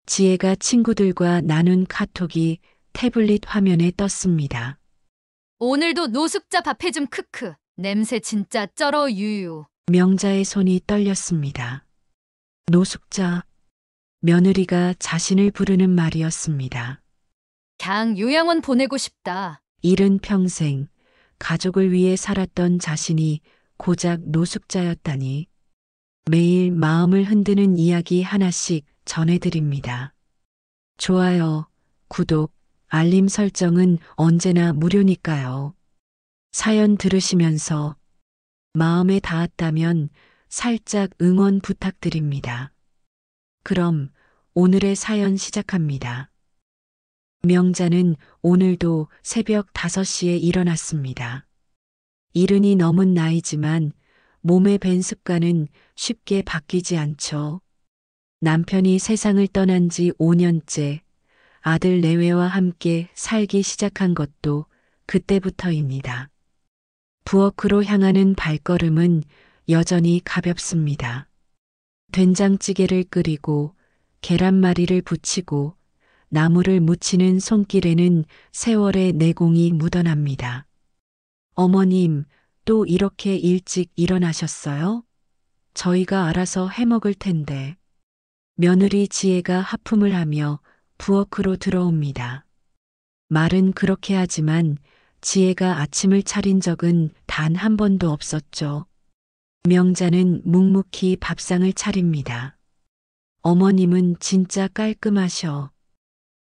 지혜가 친구들과 나눈 카톡이 태블릿 화면에 떴습니다. 오늘도 노숙자 밥 해줌 크크. 냄새 진짜 쩔어 유유. 명자의 손이 떨렸습니다. 노숙자, 며느리가 자신을 부르는 말이었습니다. 그냥 요양원 보내고 싶다. 이른 평생 가족을 위해 살았던 자신이 고작 노숙자였다니. 매일 마음을 흔드는 이야기 하나씩 전해드립니다. 좋아요, 구독, 알림 설정은 언제나 무료니까요. 사연 들으시면서 마음에 닿았다면 살짝 응원 부탁드립니다. 그럼 오늘의 사연 시작합니다. 명자는 오늘도 새벽 5시에 일어났습니다. 이른이 넘은 나이지만 몸의 밴 습관은 쉽게 바뀌지 않죠. 남편이 세상을 떠난 지 5년째, 아들 내외와 함께 살기 시작한 것도 그때부터입니다. 부엌으로 향하는 발걸음은 여전히 가볍습니다. 된장찌개를 끓이고 계란말이를 부치고 나물을 무치는 손길에는 세월의 내공이 묻어납니다. 어머님, 또 이렇게 일찍 일어나셨어요? 저희가 알아서 해먹을 텐데. 며느리 지혜가 하품을 하며 부엌으로 들어옵니다. 말은 그렇게 하지만 지혜가 아침을 차린 적은 단 한 번도 없었죠. 명자는 묵묵히 밥상을 차립니다. 어머님은 진짜 깔끔하셔.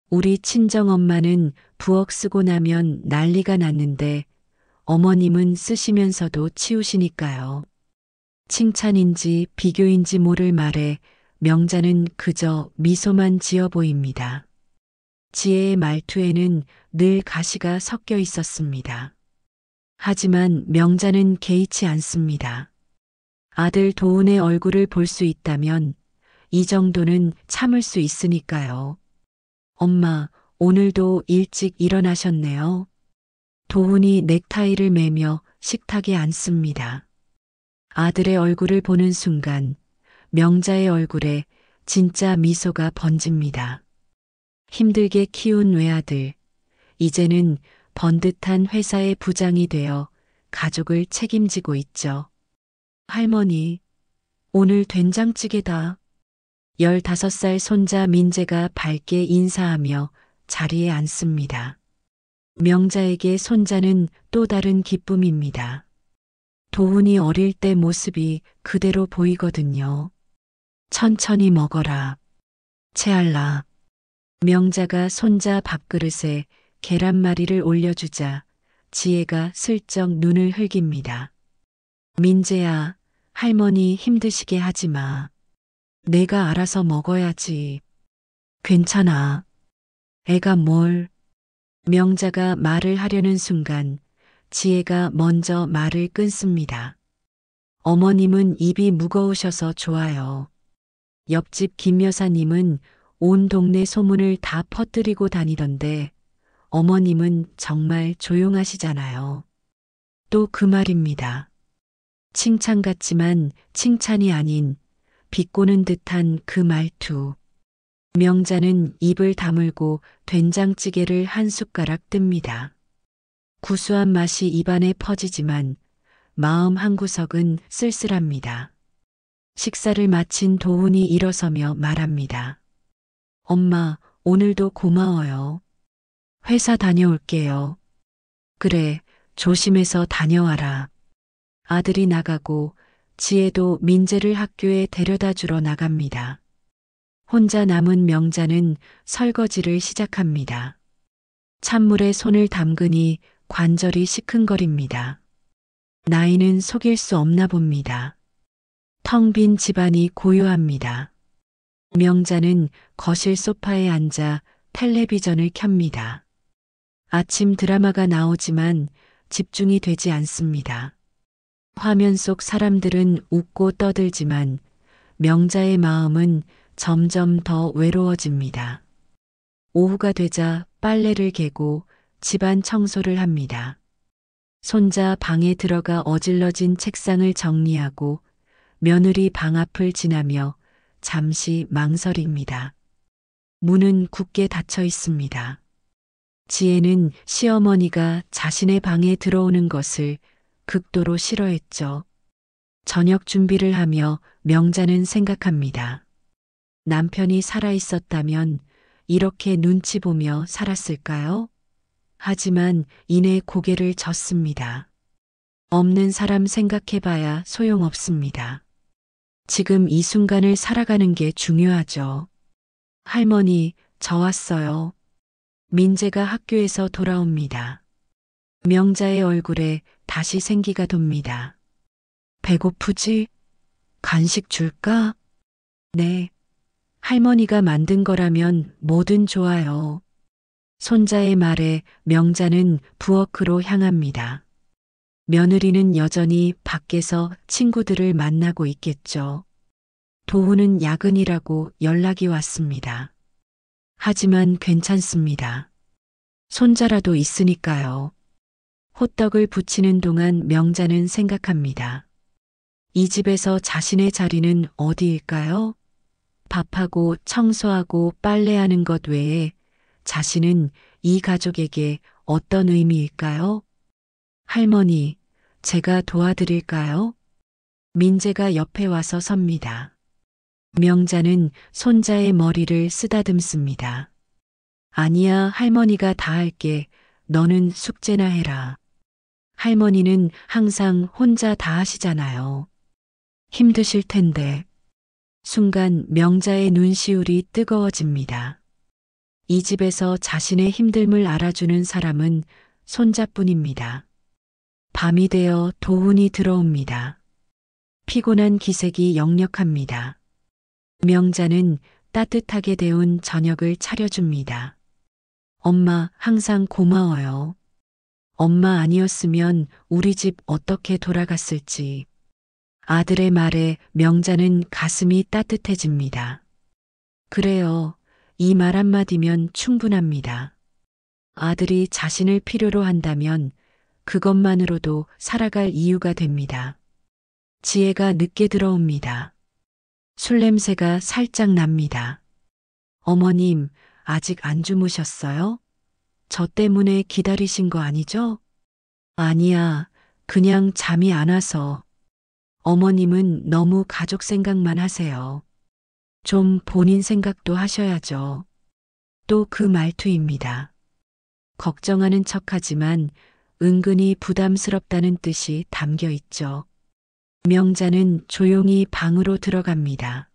우리 친정엄마는 부엌 쓰고 나면 난리가 났는데 어머님은 쓰시면서도 치우시니까요. 칭찬인지 비교인지 모를 말에 명자는 그저 미소만 지어 보입니다. 지혜의 말투에는 늘 가시가 섞여 있었습니다. 하지만 명자는 개의치 않습니다. 아들 도훈의 얼굴을 볼 수 있다면 이 정도는 참을 수 있으니까요. 엄마, 오늘도 일찍 일어나셨네요. 도훈이 넥타이를 매며 식탁에 앉습니다. 아들의 얼굴을 보는 순간 명자의 얼굴에 진짜 미소가 번집니다. 힘들게 키운 외아들, 이제는 번듯한 회사의 부장이 되어 가족을 책임지고 있죠. 할머니, 오늘 된장찌개다. 15살 손자 민재가 밝게 인사하며 자리에 앉습니다. 명자에게 손자는 또 다른 기쁨입니다. 도훈이 어릴 때 모습이 그대로 보이거든요. 천천히 먹어라. 채알라. 명자가 손자 밥그릇에 계란말이를 올려주자 지혜가 슬쩍 눈을 흘깁니다. 민재야, 할머니 힘드시게 하지 마. 내가 알아서 먹어야지. 괜찮아. 애가 뭘. 명자가 말을 하려는 순간 지혜가 먼저 말을 끊습니다. 어머님은 입이 무거우셔서 좋아요. 옆집 김 여사님은 온 동네 소문을 다 퍼뜨리고 다니던데 어머님은 정말 조용하시잖아요. 또 그 말입니다. 칭찬 같지만 칭찬이 아닌 비꼬는 듯한 그 말투. 명자는 입을 다물고 된장찌개를 한 숟가락 뜹니다. 구수한 맛이 입안에 퍼지지만 마음 한구석은 쓸쓸합니다. 식사를 마친 도훈이 일어서며 말합니다. 엄마, 오늘도 고마워요. 회사 다녀올게요. 그래, 조심해서 다녀와라. 아들이 나가고 지혜도 민재를 학교에 데려다 주러 나갑니다. 혼자 남은 명자는 설거지를 시작합니다. 찬물에 손을 담그니 관절이 시큰거립니다. 나이는 속일 수 없나 봅니다. 텅 빈 집안이 고요합니다. 명자는 거실 소파에 앉아 텔레비전을 켭니다. 아침 드라마가 나오지만 집중이 되지 않습니다. 화면 속 사람들은 웃고 떠들지만 명자의 마음은 점점 더 외로워집니다. 오후가 되자 빨래를 개고 집안 청소를 합니다. 손자 방에 들어가 어질러진 책상을 정리하고 며느리 방 앞을 지나며 잠시 망설입니다. 문은 굳게 닫혀 있습니다. 지혜는 시어머니가 자신의 방에 들어오는 것을 극도로 싫어했죠. 저녁 준비를 하며 명자는 생각합니다. 남편이 살아있었다면 이렇게 눈치 보며 살았을까요? 하지만 이내 고개를 젓습니다. 없는 사람 생각해봐야 소용없습니다. 지금 이 순간을 살아가는 게 중요하죠. 할머니, 저 왔어요. 민재가 학교에서 돌아옵니다. 명자의 얼굴에 다시 생기가 돕니다. 배고프지? 간식 줄까? 네. 할머니가 만든 거라면 뭐든 좋아요. 손자의 말에 명자는 부엌으로 향합니다. 며느리는 여전히 밖에서 친구들을 만나고 있겠죠. 도훈은 야근이라고 연락이 왔습니다. 하지만 괜찮습니다. 손자라도 있으니까요. 호떡을 부치는 동안 명자는 생각합니다. 이 집에서 자신의 자리는 어디일까요? 밥하고 청소하고 빨래하는 것 외에 자신은 이 가족에게 어떤 의미일까요? 할머니, 제가 도와드릴까요? 민재가 옆에 와서 섭니다. 명자는 손자의 머리를 쓰다듬습니다. 아니야, 할머니가 다 할게. 너는 숙제나 해라. 할머니는 항상 혼자 다 하시잖아요. 힘드실 텐데. 순간 명자의 눈시울이 뜨거워집니다. 이 집에서 자신의 힘듦을 알아주는 사람은 손자뿐입니다. 밤이 되어 도훈이 들어옵니다. 피곤한 기색이 역력합니다. 명자는 따뜻하게 데운 저녁을 차려줍니다. 엄마, 항상 고마워요. 엄마 아니었으면 우리 집 어떻게 돌아갔을지. 아들의 말에 명자는 가슴이 따뜻해집니다. 그래요. 이 말 한마디면 충분합니다. 아들이 자신을 필요로 한다면 그것만으로도 살아갈 이유가 됩니다. 지혜가 늦게 들어옵니다. 술 냄새가 살짝 납니다. 어머님, 아직 안 주무셨어요? 저 때문에 기다리신 거 아니죠? 아니야, 그냥 잠이 안 와서. 어머님은 너무 가족 생각만 하세요. 좀 본인 생각도 하셔야죠. 또 그 말투입니다. 걱정하는 척하지만 은근히 부담스럽다는 뜻이 담겨 있죠. 명자는 조용히 방으로 들어갑니다.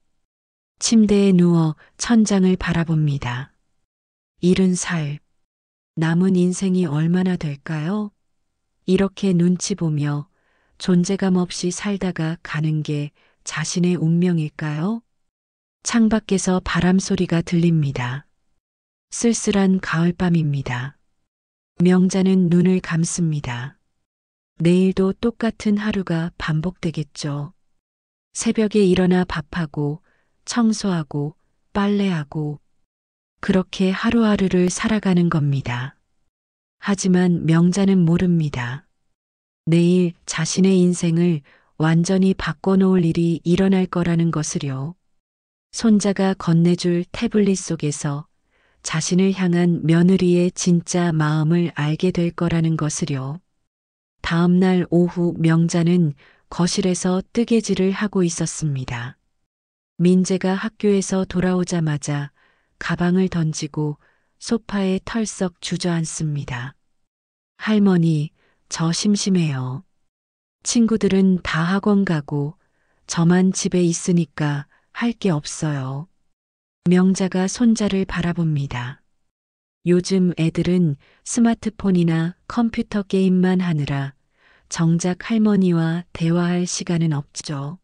침대에 누워 천장을 바라봅니다. 70살. 남은 인생이 얼마나 될까요? 이렇게 눈치 보며 존재감 없이 살다가 가는 게 자신의 운명일까요? 창밖에서 바람 소리가 들립니다. 쓸쓸한 가을밤입니다. 명자는 눈을 감습니다. 내일도 똑같은 하루가 반복되겠죠. 새벽에 일어나 밥하고 청소하고 빨래하고 그렇게 하루하루를 살아가는 겁니다. 하지만 명자는 모릅니다. 내일 자신의 인생을 완전히 바꿔놓을 일이 일어날 거라는 것을요. 손자가 건네줄 태블릿 속에서 자신을 향한 며느리의 진짜 마음을 알게 될 거라는 것을요. 다음 날 오후 명자는 거실에서 뜨개질을 하고 있었습니다. 민재가 학교에서 돌아오자마자 가방을 던지고 소파에 털썩 주저앉습니다. 할머니, 저 심심해요. 친구들은 다 학원 가고 저만 집에 있으니까 할 게 없어요. 명자가 손자를 바라봅니다. 요즘 애들은 스마트폰이나 컴퓨터 게임만 하느라 정작 할머니와 대화할 시간은 없죠.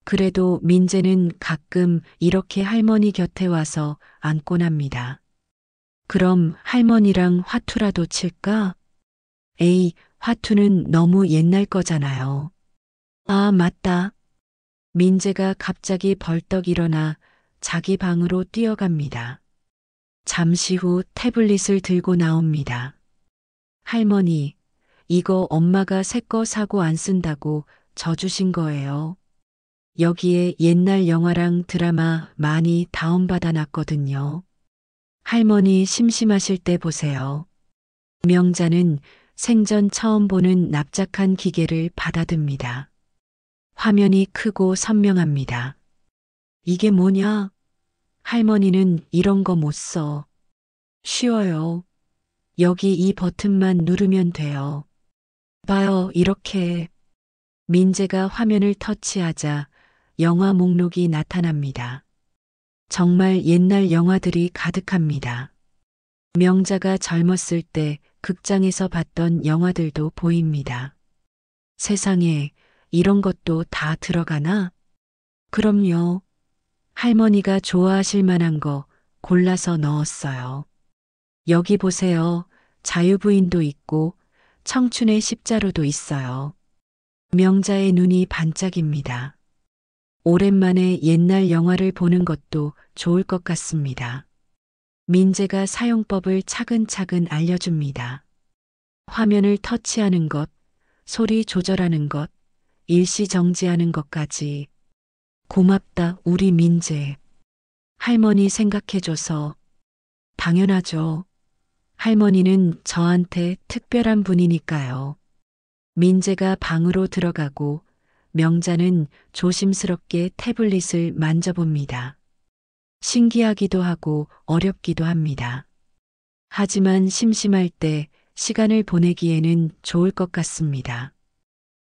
그래도 민재는 가끔 이렇게 할머니 곁에 와서 앉곤 합니다. 그럼 할머니랑 화투라도 칠까? 에이, 화투는 너무 옛날 거잖아요. 아, 맞다. 민재가 갑자기 벌떡 일어나 자기 방으로 뛰어갑니다. 잠시 후 태블릿을 들고 나옵니다. 할머니, 이거 엄마가 새 거 사고 안 쓴다고 져주신 거예요. 여기에 옛날 영화랑 드라마 많이 다운받아 놨거든요. 할머니 심심하실 때 보세요. 명자는 생전 처음 보는 납작한 기계를 받아듭니다. 화면이 크고 선명합니다. 이게 뭐냐? 할머니는 이런 거 못 써. 쉬워요. 여기 이 버튼만 누르면 돼요. 봐요, 이렇게. 민재가 화면을 터치하자 영화 목록이 나타납니다. 정말 옛날 영화들이 가득합니다. 명자가 젊었을 때 극장에서 봤던 영화들도 보입니다. 세상에 이런 것도 다 들어가나? 그럼요. 할머니가 좋아하실 만한 거 골라서 넣었어요. 여기 보세요. 자유부인도 있고 청춘의 십자로도 있어요. 명자의 눈이 반짝입니다. 오랜만에 옛날 영화를 보는 것도 좋을 것 같습니다. 민재가 사용법을 차근차근 알려줍니다. 화면을 터치하는 것, 소리 조절하는 것, 일시 정지하는 것까지. 고맙다, 우리 민재. 할머니 생각해줘서. 당연하죠. 할머니는 저한테 특별한 분이니까요. 민재가 방으로 들어가고 명자는 조심스럽게 태블릿을 만져봅니다. 신기하기도 하고 어렵기도 합니다. 하지만 심심할 때 시간을 보내기에는 좋을 것 같습니다.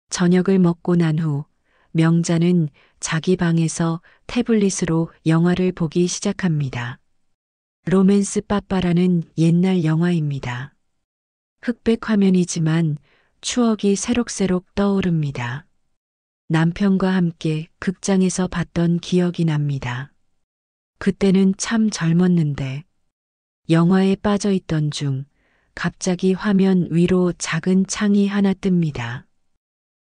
저녁을 먹고 난 후 명자는 자기 방에서 태블릿으로 영화를 보기 시작합니다. 로맨스 빠빠라는 옛날 영화입니다. 흑백 화면이지만 추억이 새록새록 떠오릅니다. 남편과 함께 극장에서 봤던 기억이 납니다. 그때는 참 젊었는데 영화에 빠져 있던 중 갑자기 화면 위로 작은 창이 하나 뜹니다.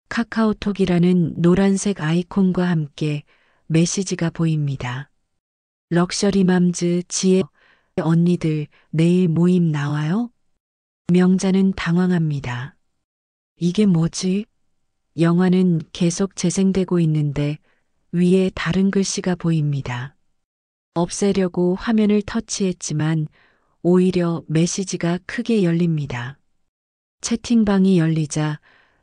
카카오톡이라는 노란색 아이콘과 함께 메시지가 보입니다. 럭셔리맘즈 지혜 언니들 내일 모임 나와요? 명자는 당황합니다. 이게 뭐지? 영화는 계속 재생되고 있는데 위에 다른 글씨가 보입니다. 없애려고 화면을 터치했지만 오히려 메시지가 크게 열립니다. 채팅방이 열리자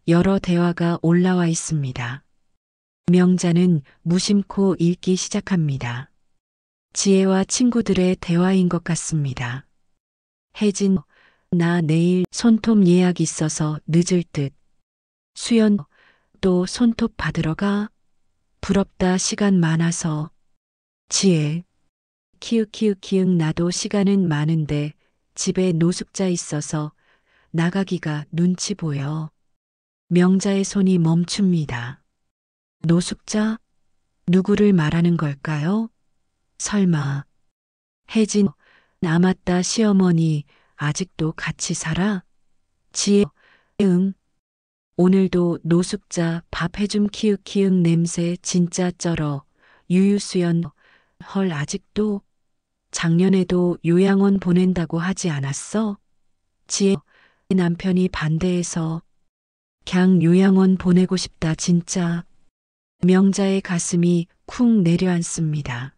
여러 대화가 올라와 있습니다. 명자는 무심코 읽기 시작합니다. 지혜와 친구들의 대화인 것 같습니다. 혜진, 나 내일 손톱 예약 있어서 늦을 듯. 수연, 또 손톱 받으러 가? 부럽다, 시간 많아서. 지혜, 키읔키읔키읔 나도 시간은 많은데 집에 노숙자 있어서 나가기가 눈치 보여. 명자의 손이 멈춥니다. 노숙자? 누구를 말하는 걸까요? 설마. 혜진, 나 맞다, 시어머니 아직도 같이 살아? 지혜, 응. 오늘도 노숙자 밥 해줌 키읔키읔 냄새 진짜 쩔어. 유유수연, 헐 아직도? 작년에도 요양원 보낸다고 하지 않았어? 지혜, 남편이 반대해서. 갱 요양원 보내고 싶다 진짜. 명자의 가슴이 쿵 내려앉습니다.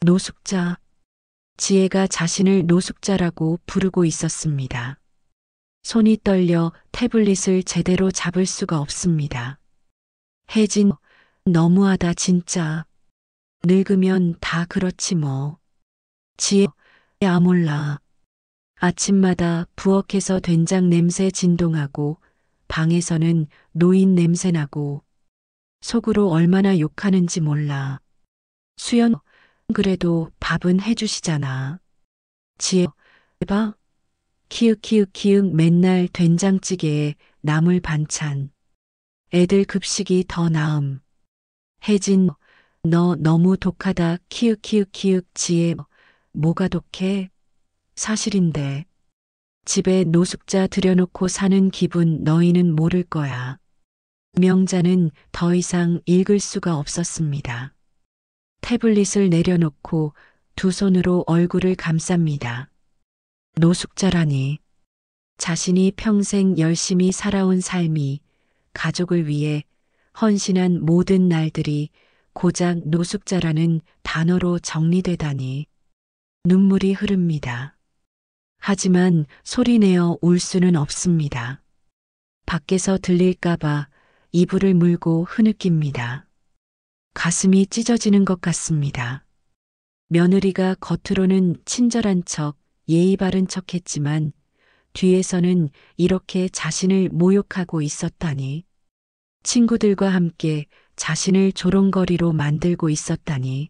노숙자. 지혜가 자신을 노숙자라고 부르고 있었습니다. 손이 떨려 태블릿을 제대로 잡을 수가 없습니다. 혜진, 너무하다 진짜. 늙으면 다 그렇지 뭐. 지혜, 야 몰라. 아침마다 부엌에서 된장 냄새 진동하고 방에서는 노인 냄새 나고 속으로 얼마나 욕하는지 몰라. 수연, 그래도 밥은 해주시잖아. 지혜, 봐. 키읔키읔키읔 맨날 된장찌개에 나물 반찬. 애들 급식이 더 나음. 혜진, 너 너무 독하다. 키읔키읔키읔 지혜, 뭐가 독해? 사실인데. 집에 노숙자 들여놓고 사는 기분 너희는 모를 거야. 명자는 더 이상 읽을 수가 없었습니다. 태블릿을 내려놓고 두 손으로 얼굴을 감쌉니다. 노숙자라니. 자신이 평생 열심히 살아온 삶이 가족을 위해 헌신한 모든 날들이 고작 노숙자라는 단어로 정리되다니. 눈물이 흐릅니다. 하지만 소리내어 울 수는 없습니다. 밖에서 들릴까봐 이불을 물고 흐느낍니다. 가슴이 찢어지는 것 같습니다. 며느리가 겉으로는 친절한 척, 예의 바른 척 했지만 뒤에서는 이렇게 자신을 모욕하고 있었다니. 친구들과 함께 자신을 조롱거리로 만들고 있었다니.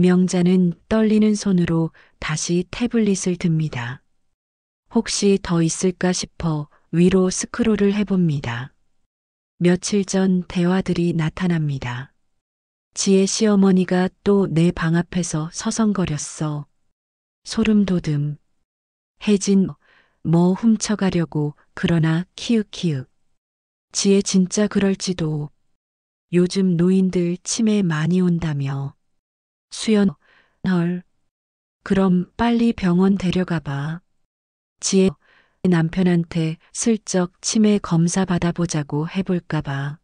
명자는 떨리는 손으로 다시 태블릿을 듭니다. 혹시 더 있을까 싶어 위로 스크롤을 해봅니다. 며칠 전 대화들이 나타납니다. 지혜 시어머니가 또 내 방 앞에서 서성거렸어. 소름 돋음. 혜진, 뭐 훔쳐가려고 그러나 키읔키읔. 지혜 진짜 그럴지도. 요즘 노인들 치매 많이 온다며. 수연, 헐. 그럼 빨리 병원 데려가 봐. 지혜 남편한테 슬쩍 치매 검사 받아보자고 해볼까 봐.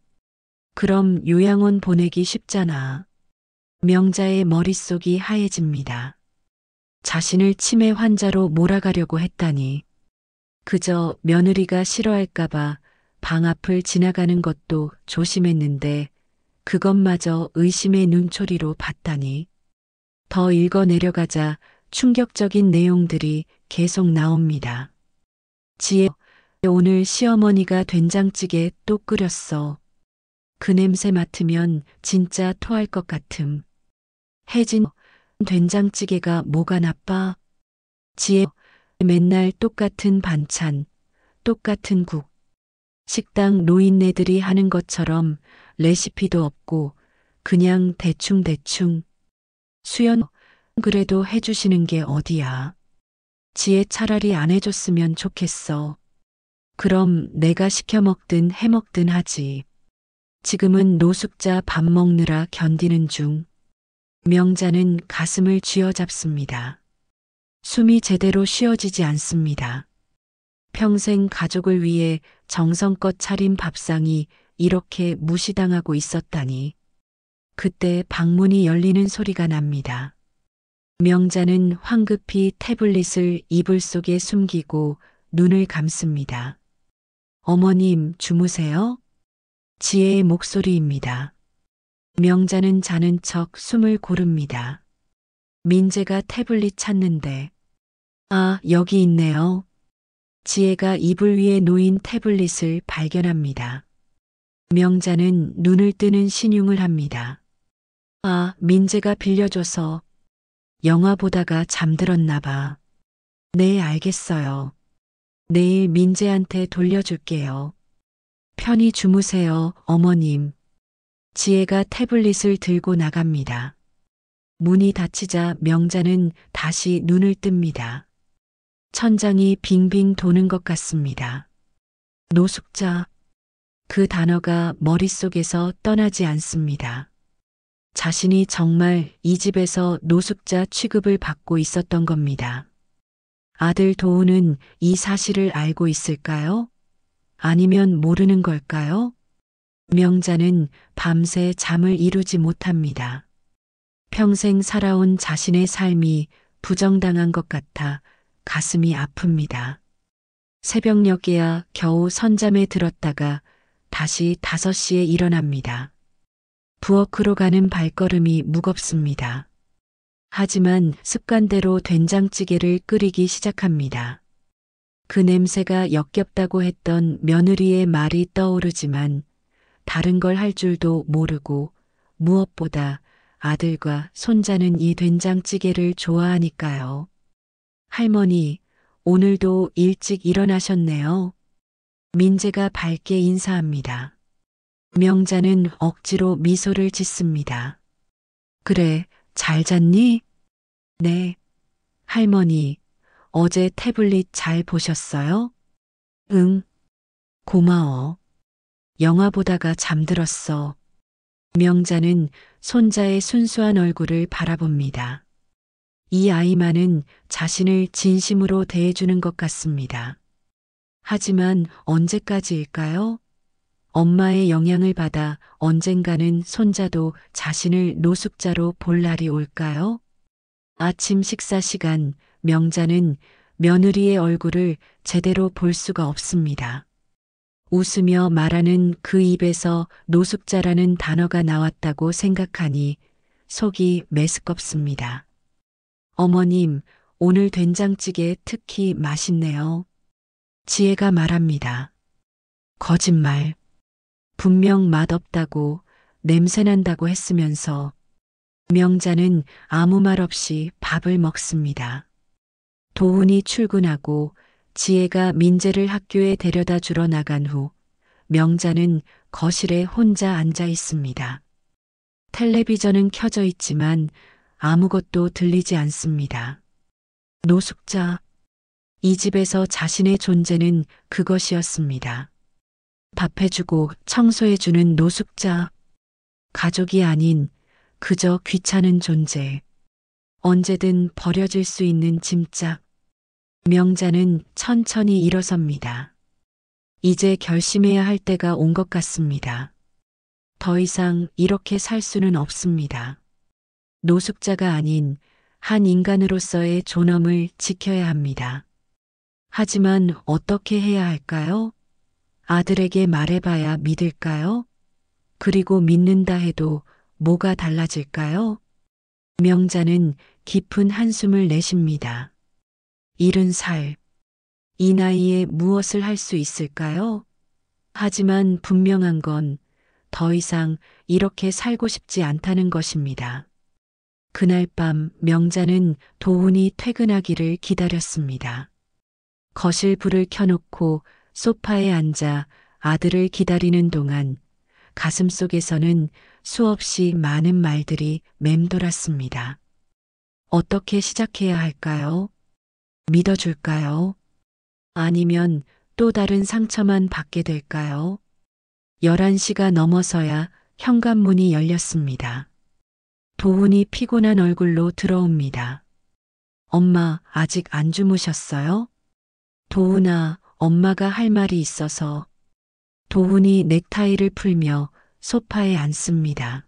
그럼 요양원 보내기 쉽잖아. 명자의 머릿속이 하얘집니다. 자신을 치매 환자로 몰아가려고 했다니. 그저 며느리가 싫어할까봐 방 앞을 지나가는 것도 조심했는데 그것마저 의심의 눈초리로 봤다니. 더 읽어 내려가자 충격적인 내용들이 계속 나옵니다. 지혜, 오늘 시어머니가 된장찌개 또 끓였어. 그 냄새 맡으면 진짜 토할 것 같음. 혜진, 된장찌개가 뭐가 나빠? 지혜, 맨날 똑같은 반찬, 똑같은 국. 식당 노인네들이 하는 것처럼 레시피도 없고 그냥 대충대충. 수연, 그래도 해주시는 게 어디야. 지혜 차라리 안 해줬으면 좋겠어. 그럼 내가 시켜 먹든 해 먹든 하지. 지금은 노숙자 밥 먹느라 견디는 중. 명자는 가슴을 쥐어잡습니다. 숨이 제대로 쉬어지지 않습니다. 평생 가족을 위해 정성껏 차린 밥상이 이렇게 무시당하고 있었다니. 그때 방문이 열리는 소리가 납니다. 명자는 황급히 태블릿을 이불 속에 숨기고 눈을 감습니다. 어머님, 주무세요? 지혜의 목소리입니다. 명자는 자는 척 숨을 고릅니다. 민재가 태블릿 찾는데. 아, 여기 있네요. 지혜가 이불 위에 놓인 태블릿을 발견합니다. 명자는 눈을 뜨는 신용을 합니다. 아, 민재가 빌려줘서. 영화 보다가 잠들었나 봐. 네, 알겠어요. 내일 민재한테 돌려줄게요. 편히 주무세요, 어머님. 지혜가 태블릿을 들고 나갑니다. 문이 닫히자 명자는 다시 눈을 뜹니다. 천장이 빙빙 도는 것 같습니다. 노숙자. 그 단어가 머릿속에서 떠나지 않습니다. 자신이 정말 이 집에서 노숙자 취급을 받고 있었던 겁니다. 아들 도우는 이 사실을 알고 있을까요? 아니면 모르는 걸까요? 명자는 밤새 잠을 이루지 못합니다. 평생 살아온 자신의 삶이 부정당한 것 같아 가슴이 아픕니다. 새벽녘에야 겨우 선잠에 들었다가 다시 5시에 일어납니다. 부엌으로 가는 발걸음이 무겁습니다. 하지만 습관대로 된장찌개를 끓이기 시작합니다. 그 냄새가 역겹다고 했던 며느리의 말이 떠오르지만 다른 걸 할 줄도 모르고 무엇보다 아들과 손자는 이 된장찌개를 좋아하니까요. 할머니, 오늘도 일찍 일어나셨네요. 민재가 밝게 인사합니다. 명자는 억지로 미소를 짓습니다. 그래, 잘 잤니? 네. 할머니, 어제 태블릿 잘 보셨어요? 응. 고마워. 영화 보다가 잠들었어. 명자는 손자의 순수한 얼굴을 바라봅니다. 이 아이만은 자신을 진심으로 대해주는 것 같습니다. 하지만 언제까지일까요? 엄마의 영향을 받아 언젠가는 손자도 자신을 노숙자로 볼 날이 올까요? 아침 식사 시간, 명자는 며느리의 얼굴을 제대로 볼 수가 없습니다. 웃으며 말하는 그 입에서 노숙자라는 단어가 나왔다고 생각하니 속이 메스껍습니다. 어머님, 오늘 된장찌개 특히 맛있네요. 지혜가 말합니다. 거짓말. 분명 맛없다고 냄새난다고 했으면서 명자는 아무 말 없이 밥을 먹습니다. 도훈이 출근하고 지혜가 민재를 학교에 데려다 주러 나간 후 명자는 거실에 혼자 앉아 있습니다. 텔레비전은 켜져 있지만 아무것도 들리지 않습니다. 노숙자. 이 집에서 자신의 존재는 그것이었습니다. 밥해주고 청소해주는 노숙자. 가족이 아닌 그저 귀찮은 존재. 언제든 버려질 수 있는 짐짝. 명자는 천천히 일어섭니다. 이제 결심해야 할 때가 온 것 같습니다. 더 이상 이렇게 살 수는 없습니다. 노숙자가 아닌 한 인간으로서의 존엄을 지켜야 합니다. 하지만 어떻게 해야 할까요? 아들에게 말해봐야 믿을까요? 그리고 믿는다 해도 뭐가 달라질까요? 명자는 깊은 한숨을 내쉽니다. 70살. 이 나이에 무엇을 할 수 있을까요? 하지만 분명한 건 더 이상 이렇게 살고 싶지 않다는 것입니다. 그날 밤 명자는 도훈이 퇴근하기를 기다렸습니다. 거실 불을 켜놓고 소파에 앉아 아들을 기다리는 동안 가슴속에서는 수없이 많은 말들이 맴돌았습니다. 어떻게 시작해야 할까요? 믿어줄까요? 아니면 또 다른 상처만 받게 될까요? 11시가 넘어서야 현관문이 열렸습니다. 도훈이 피곤한 얼굴로 들어옵니다. 엄마, 아직 안 주무셨어요? 도훈아, 엄마가 할 말이 있어서. 도훈이 넥타이를 풀며 소파에 앉습니다.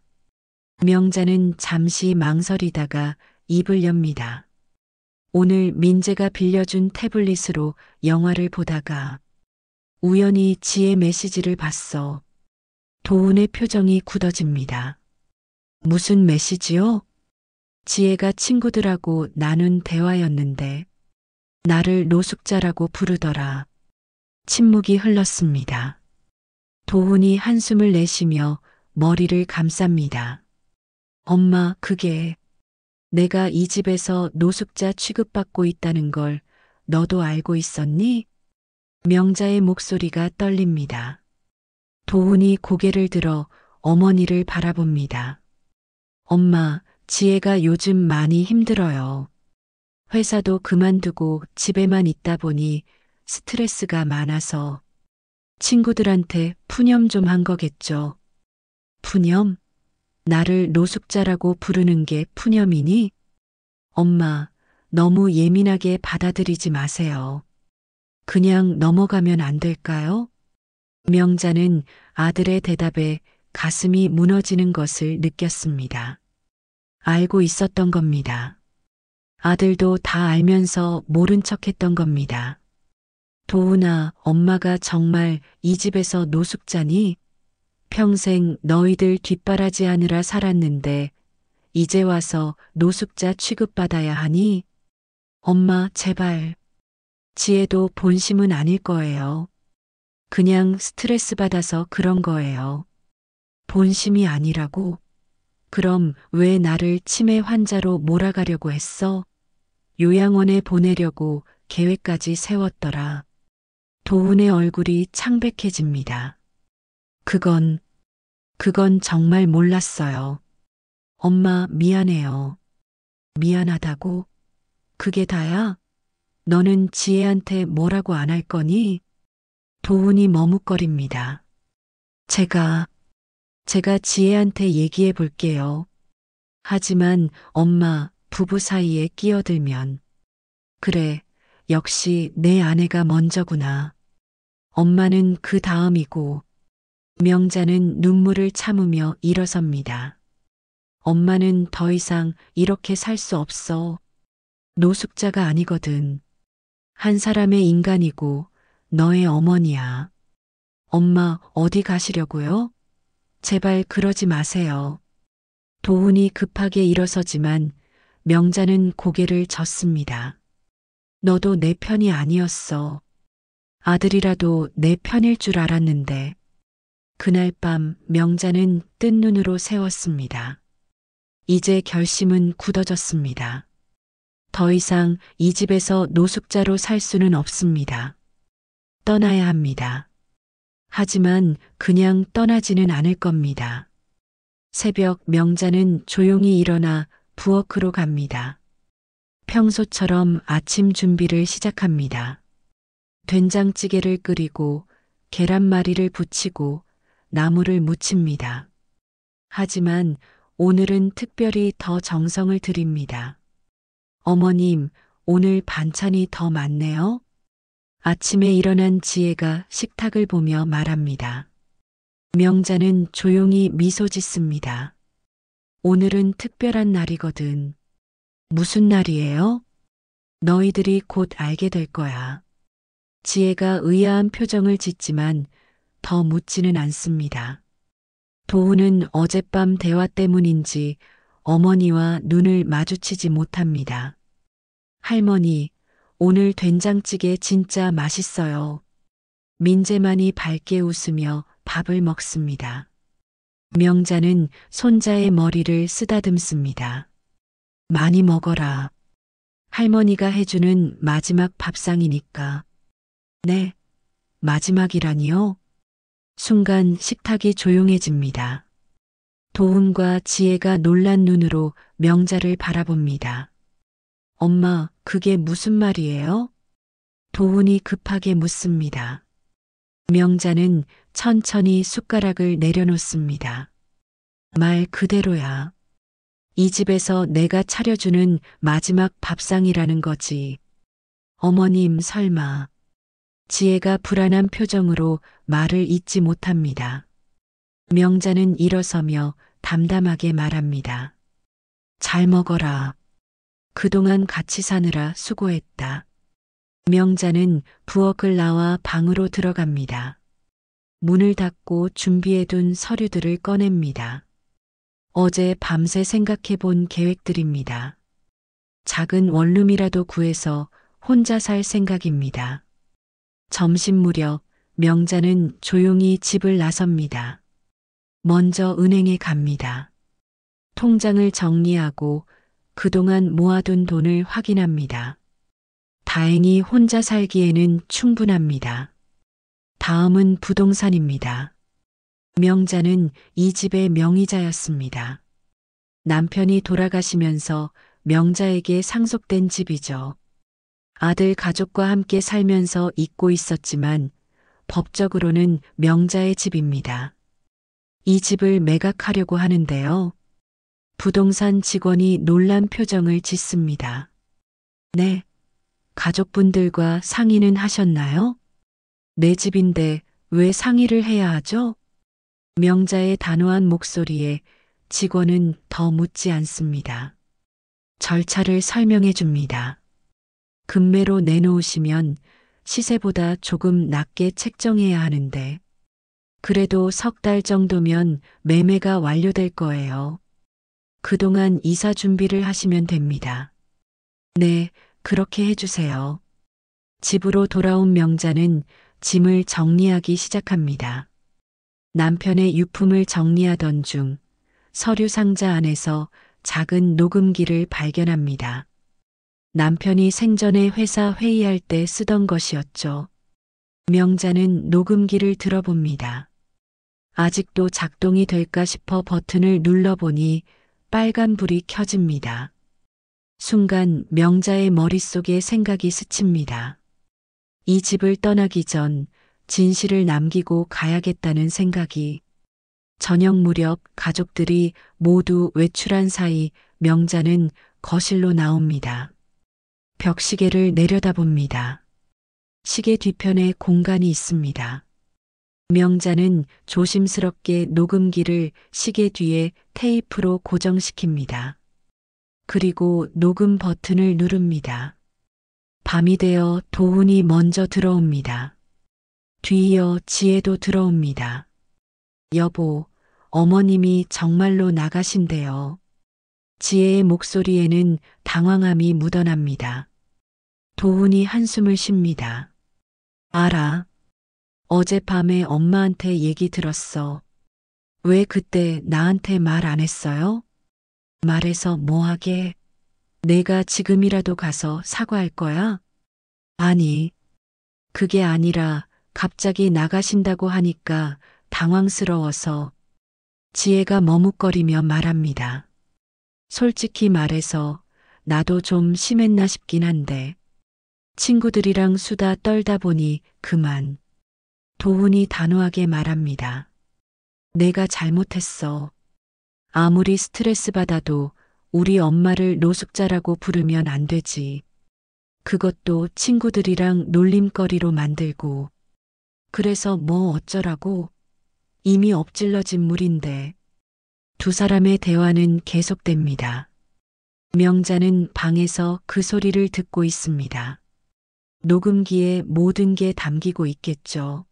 명자는 잠시 망설이다가 입을 엽니다. 오늘 민재가 빌려준 태블릿으로 영화를 보다가 우연히 지혜 메시지를 봤어. 도훈의 표정이 굳어집니다. 무슨 메시지요? 지혜가 친구들하고 나눈 대화였는데 나를 노숙자라고 부르더라. 침묵이 흘렀습니다. 도훈이 한숨을 내쉬며 머리를 감쌉니다. 엄마, 그게 내가 이 집에서 노숙자 취급받고 있다는 걸 너도 알고 있었니? 명자의 목소리가 떨립니다. 도훈이 고개를 들어 어머니를 바라봅니다. 엄마, 지혜가 요즘 많이 힘들어요. 회사도 그만두고 집에만 있다 보니 스트레스가 많아서 친구들한테 푸념 좀 한 거겠죠. 푸념? 나를 노숙자라고 부르는 게 푸념이니? 엄마, 너무 예민하게 받아들이지 마세요. 그냥 넘어가면 안 될까요? 명자는 아들의 대답에 가슴이 무너지는 것을 느꼈습니다. 알고 있었던 겁니다. 아들도 다 알면서 모른 척 했던 겁니다. 도훈아, 엄마가 정말 이 집에서 노숙자니? 평생 너희들 뒷바라지하느라 살았는데 이제 와서 노숙자 취급받아야 하니? 엄마, 제발. 지혜도 본심은 아닐 거예요. 그냥 스트레스 받아서 그런 거예요. 본심이 아니라고? 그럼 왜 나를 치매 환자로 몰아가려고 했어? 요양원에 보내려고 계획까지 세웠더라. 도훈의 얼굴이 창백해집니다. 그건 정말 몰랐어요. 엄마, 미안해요. 미안하다고? 그게 다야? 너는 지혜한테 뭐라고 안 할 거니? 도훈이 머뭇거립니다. 제가 지혜한테 얘기해 볼게요. 하지만 엄마, 부부 사이에 끼어들면. 그래, 역시 내 아내가 먼저구나. 엄마는 그 다음이고. 명자는 눈물을 참으며 일어섭니다. 엄마는 더 이상 이렇게 살 수 없어. 노숙자가 아니거든. 한 사람의 인간이고 너의 어머니야. 엄마 어디 가시려고요? 제발 그러지 마세요. 도훈이 급하게 일어서지만 명자는 고개를 젓습니다. 너도 내 편이 아니었어. 아들이라도 내 편일 줄 알았는데. 그날 밤 명자는 뜬 눈으로 세웠습니다. 이제 결심은 굳어졌습니다. 더 이상 이 집에서 노숙자로 살 수는 없습니다. 떠나야 합니다. 하지만 그냥 떠나지는 않을 겁니다. 새벽 명자는 조용히 일어나 부엌으로 갑니다. 평소처럼 아침 준비를 시작합니다. 된장찌개를 끓이고 계란말이를 부치고 나물을 무칩니다. 하지만 오늘은 특별히 더 정성을 들입니다. 어머님, 오늘 반찬이 더 많네요. 아침에 일어난 지혜가 식탁을 보며 말합니다. 명자는 조용히 미소 짓습니다. 오늘은 특별한 날이거든. 무슨 날이에요? 너희들이 곧 알게 될 거야. 지혜가 의아한 표정을 짓지만 더 묻지는 않습니다. 도훈은 어젯밤 대화 때문인지 어머니와 눈을 마주치지 못합니다. 할머니, 오늘 된장찌개 진짜 맛있어요. 민재만이 밝게 웃으며 밥을 먹습니다. 명자는 손자의 머리를 쓰다듬습니다. 많이 먹어라. 할머니가 해주는 마지막 밥상이니까. 네, 마지막이라니요? 순간 식탁이 조용해집니다. 도훈과 지혜가 놀란 눈으로 명자를 바라봅니다. 엄마, 그게 무슨 말이에요? 도훈이 급하게 묻습니다. 명자는 천천히 숟가락을 내려놓습니다. 말 그대로야. 이 집에서 내가 차려주는 마지막 밥상이라는 거지. 어머님 설마. 지혜가 불안한 표정으로 말을 잇지 못합니다. 명자는 일어서며 담담하게 말합니다. 잘 먹어라. 그동안 같이 사느라 수고했다. 명자는 부엌을 나와 방으로 들어갑니다. 문을 닫고 준비해둔 서류들을 꺼냅니다. 어제 밤새 생각해 본 계획들입니다. 작은 원룸이라도 구해서 혼자 살 생각입니다. 점심 무렵 명자는 조용히 집을 나섭니다. 먼저 은행에 갑니다. 통장을 정리하고 그동안 모아둔 돈을 확인합니다. 다행히 혼자 살기에는 충분합니다. 다음은 부동산입니다. 명자는 이 집의 명의자였습니다. 남편이 돌아가시면서 명자에게 상속된 집이죠. 아들 가족과 함께 살면서 잊고 있었지만 법적으로는 명자의 집입니다. 이 집을 매각하려고 하는데요. 부동산 직원이 놀란 표정을 짓습니다. 네, 가족분들과 상의는 하셨나요? 내 집인데 왜 상의를 해야 하죠? 명자의 단호한 목소리에 직원은 더 묻지 않습니다. 절차를 설명해 줍니다. 금매로 내놓으시면 시세보다 조금 낮게 책정해야 하는데 그래도 석 달 정도면 매매가 완료될 거예요. 그동안 이사 준비를 하시면 됩니다. 네, 그렇게 해주세요. 집으로 돌아온 명자는 짐을 정리하기 시작합니다. 남편의 유품을 정리하던 중 서류 상자 안에서 작은 녹음기를 발견합니다. 남편이 생전에 회사 회의할 때 쓰던 것이었죠. 명자는 녹음기를 들어봅니다. 아직도 작동이 될까 싶어 버튼을 눌러보니 빨간 불이 켜집니다. 순간 명자의 머릿속에 생각이 스칩니다. 이 집을 떠나기 전 진실을 남기고 가야겠다는 생각이. 저녁 무렵 가족들이 모두 외출한 사이 명자는 거실로 나옵니다. 벽시계를 내려다봅니다. 시계 뒤편에 공간이 있습니다. 명자는 조심스럽게 녹음기를 시계 뒤에 테이프로 고정시킵니다. 그리고 녹음 버튼을 누릅니다. 밤이 되어 도훈이 먼저 들어옵니다. 뒤이어 지혜도 들어옵니다. 여보, 어머님이 정말로 나가신대요. 지혜의 목소리에는 당황함이 묻어납니다. 도훈이 한숨을 쉽니다. 알아. 어젯밤에 엄마한테 얘기 들었어. 왜 그때 나한테 말 안 했어요? 말해서 뭐 하게? 내가 지금이라도 가서 사과할 거야? 아니, 그게 아니라 갑자기 나가신다고 하니까 당황스러워서 지혜가 머뭇거리며 말합니다. 솔직히 말해서 나도 좀 심했나 싶긴 한데 친구들이랑 수다 떨다 보니 그만. 도훈이 단호하게 말합니다. 내가 잘못했어. 아무리 스트레스 받아도 우리 엄마를 노숙자라고 부르면 안 되지. 그것도 친구들이랑 놀림거리로 만들고. 그래서 뭐 어쩌라고? 이미 엎질러진 물인데. 두 사람의 대화는 계속됩니다. 명자는 방에서 그 소리를 듣고 있습니다. 녹음기에 모든 게 담기고 있겠죠.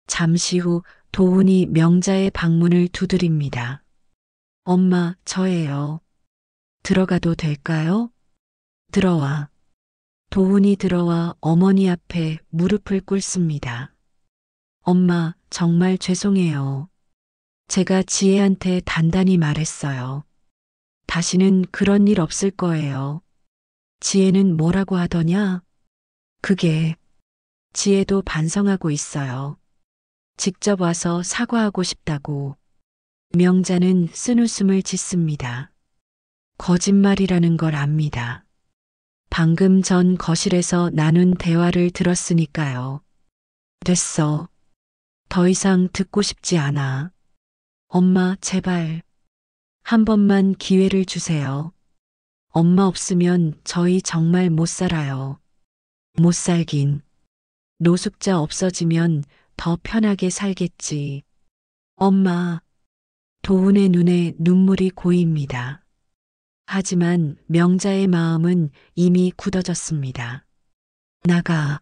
잠시 후 도훈이 명자의 방문을 두드립니다. 엄마, 저예요. 들어가도 될까요? 들어와. 도훈이 들어와 어머니 앞에 무릎을 꿇습니다. 엄마, 정말 죄송해요. 제가 지혜한테 단단히 말했어요. 다시는 그런 일 없을 거예요. 지혜는 뭐라고 하더냐? 그게 지혜도 반성하고 있어요. 직접 와서 사과하고 싶다고. 명자는 쓴웃음을 짓습니다. 거짓말이라는 걸 압니다. 방금 전 거실에서 나눈 대화를 들었으니까요. 됐어. 더 이상 듣고 싶지 않아. 엄마, 제발. 한 번만 기회를 주세요. 엄마 없으면 저희 정말 못 살아요. 못 살긴. 노숙자 없어지면 더 편하게 살겠지. 엄마. 도훈의 눈에 눈물이 고입니다. 하지만 명자의 마음은 이미 굳어졌습니다. 나가.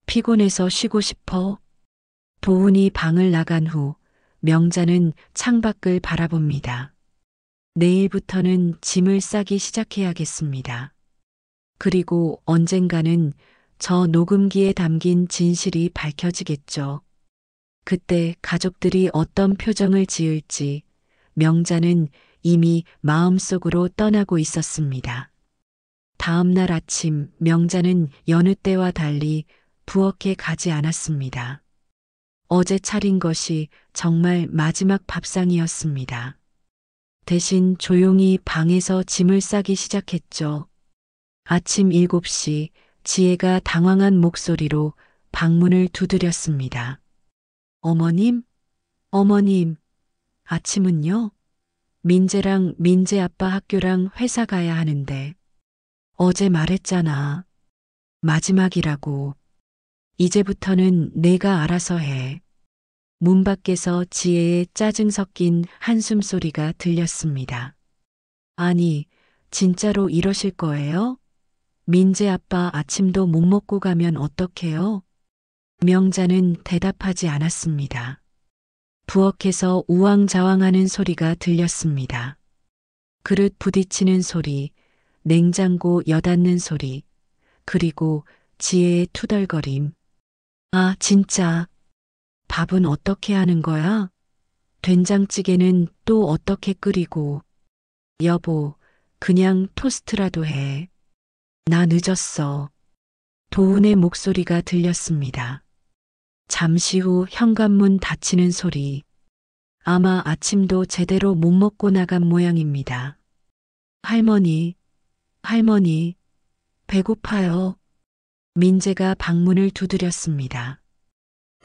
피곤해서 쉬고 싶어. 도훈이 방을 나간 후 명자는 창밖을 바라봅니다. 내일부터는 짐을 싸기 시작해야겠습니다. 그리고 언젠가는 저 녹음기에 담긴 진실이 밝혀지겠죠. 그때 가족들이 어떤 표정을 지을지 명자는 이미 마음속으로 떠나고 있었습니다. 다음 날 아침 명자는 여느 때와 달리 부엌에 가지 않았습니다. 어제 차린 것이 정말 마지막 밥상이었습니다. 대신 조용히 방에서 짐을 싸기 시작했죠. 아침 7시 지혜가 당황한 목소리로 방문을 두드렸습니다. 어머님? 어머님, 아침은요? 민재랑 민재 아빠 학교랑 회사 가야 하는데. 어제 말했잖아. 마지막이라고. 이제부터는 내가 알아서 해. 문 밖에서 지혜의 짜증 섞인 한숨 소리가 들렸습니다. 아니, 진짜로 이러실 거예요? 민재 아빠 아침도 못 먹고 가면 어떡해요? 명자는 대답하지 않았습니다. 부엌에서 우왕좌왕하는 소리가 들렸습니다. 그릇 부딪히는 소리, 냉장고 여닫는 소리, 그리고 지혜의 투덜거림. 아, 진짜. 밥은 어떻게 하는 거야? 된장찌개는 또 어떻게 끓이고. 여보, 그냥 토스트라도 해. 나 늦었어. 도훈의 목소리가 들렸습니다. 잠시 후 현관문 닫히는 소리. 아마 아침도 제대로 못 먹고 나간 모양입니다. 할머니, 할머니, 배고파요. 민재가 방문을 두드렸습니다.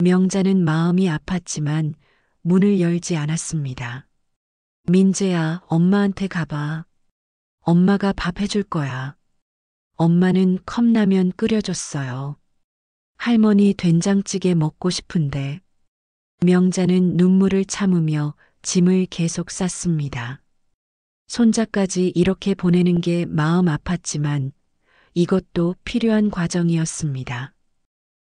명자는 마음이 아팠지만 문을 열지 않았습니다. 민재야, 엄마한테 가봐. 엄마가 밥 해줄 거야. 엄마는 컵라면 끓여줬어요. 할머니 된장찌개 먹고 싶은데. 명자는 눈물을 참으며 짐을 계속 쌌습니다. 손자까지 이렇게 보내는 게 마음 아팠지만 이것도 필요한 과정이었습니다.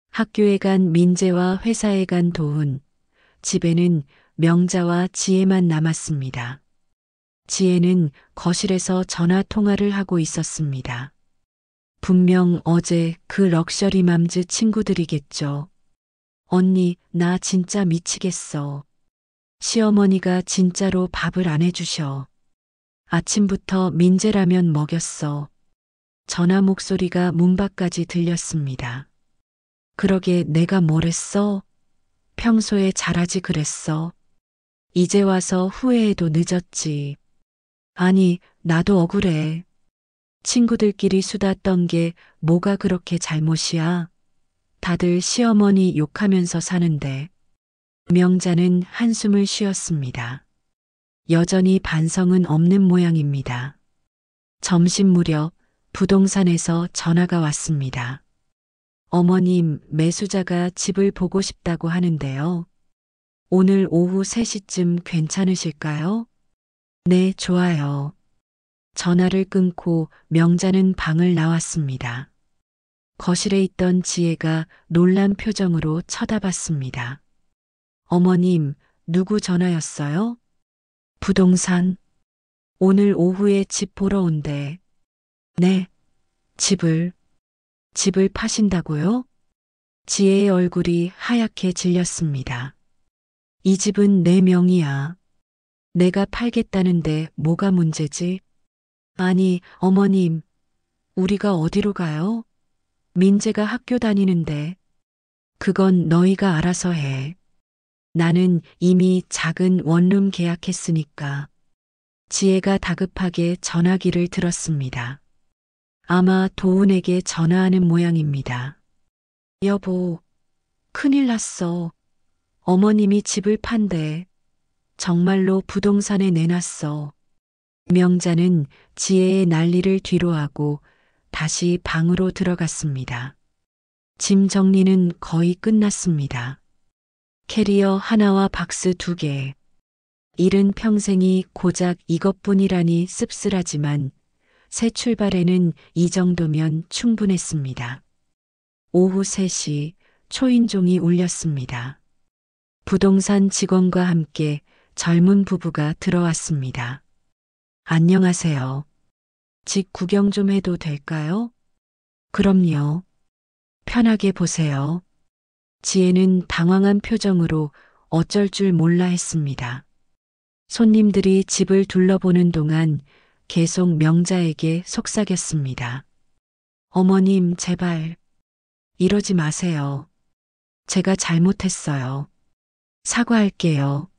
학교에 간 민재와 회사에 간 도훈, 집에는 명자와 지혜만 남았습니다. 지혜는 거실에서 전화 통화를 하고 있었습니다. 분명 어제 그 럭셔리맘즈 친구들이겠죠. 언니, 나 진짜 미치겠어. 시어머니가 진짜로 밥을 안 해주셔. 아침부터 민재라면 먹였어. 전화 목소리가 문 밖까지 들렸습니다. 그러게 내가 뭘 했어? 평소에 잘하지 그랬어. 이제 와서 후회해도 늦었지. 아니, 나도 억울해. 친구들끼리 수다 떤 게 뭐가 그렇게 잘못이야? 다들 시어머니 욕하면서 사는데. 명자는 한숨을 쉬었습니다. 여전히 반성은 없는 모양입니다. 점심 무렵 부동산에서 전화가 왔습니다. 어머님, 매수자가 집을 보고 싶다고 하는데요. 오늘 오후 3시쯤 괜찮으실까요? 네, 좋아요. 전화를 끊고 명자는 방을 나왔습니다. 거실에 있던 지혜가 놀란 표정으로 쳐다봤습니다. 어머님, 누구 전화였어요? 부동산. 오늘 오후에 집 보러 온대. 네, 집을 파신다고요? 지혜의 얼굴이 하얗게 질렸습니다. 이 집은 내 명의야. 내가 팔겠다는데 뭐가 문제지? 아니, 어머님, 우리가 어디로 가요? 민재가 학교 다니는데. 그건 너희가 알아서 해. 나는 이미 작은 원룸 계약했으니까. 지혜가 다급하게 전화기를 들었습니다. 아마 도훈에게 전화하는 모양입니다. 여보, 큰일 났어. 어머님이 집을 판대. 정말로 부동산에 내놨어. 명자는 지혜의 난리를 뒤로하고 다시 방으로 들어갔습니다. 짐 정리는 거의 끝났습니다. 캐리어 하나와 박스 2개. 일은 평생이 고작 이것뿐이라니 씁쓸하지만 새 출발에는 이 정도면 충분했습니다. 오후 3시 초인종이 울렸습니다. 부동산 직원과 함께 젊은 부부가 들어왔습니다. 안녕하세요. 집 구경 좀 해도 될까요? 그럼요. 편하게 보세요. 지혜는 당황한 표정으로 어쩔 줄 몰라 했습니다. 손님들이 집을 둘러보는 동안 계속 명자에게 속삭였습니다. 어머님, 제발 이러지 마세요. 제가 잘못했어요. 사과할게요.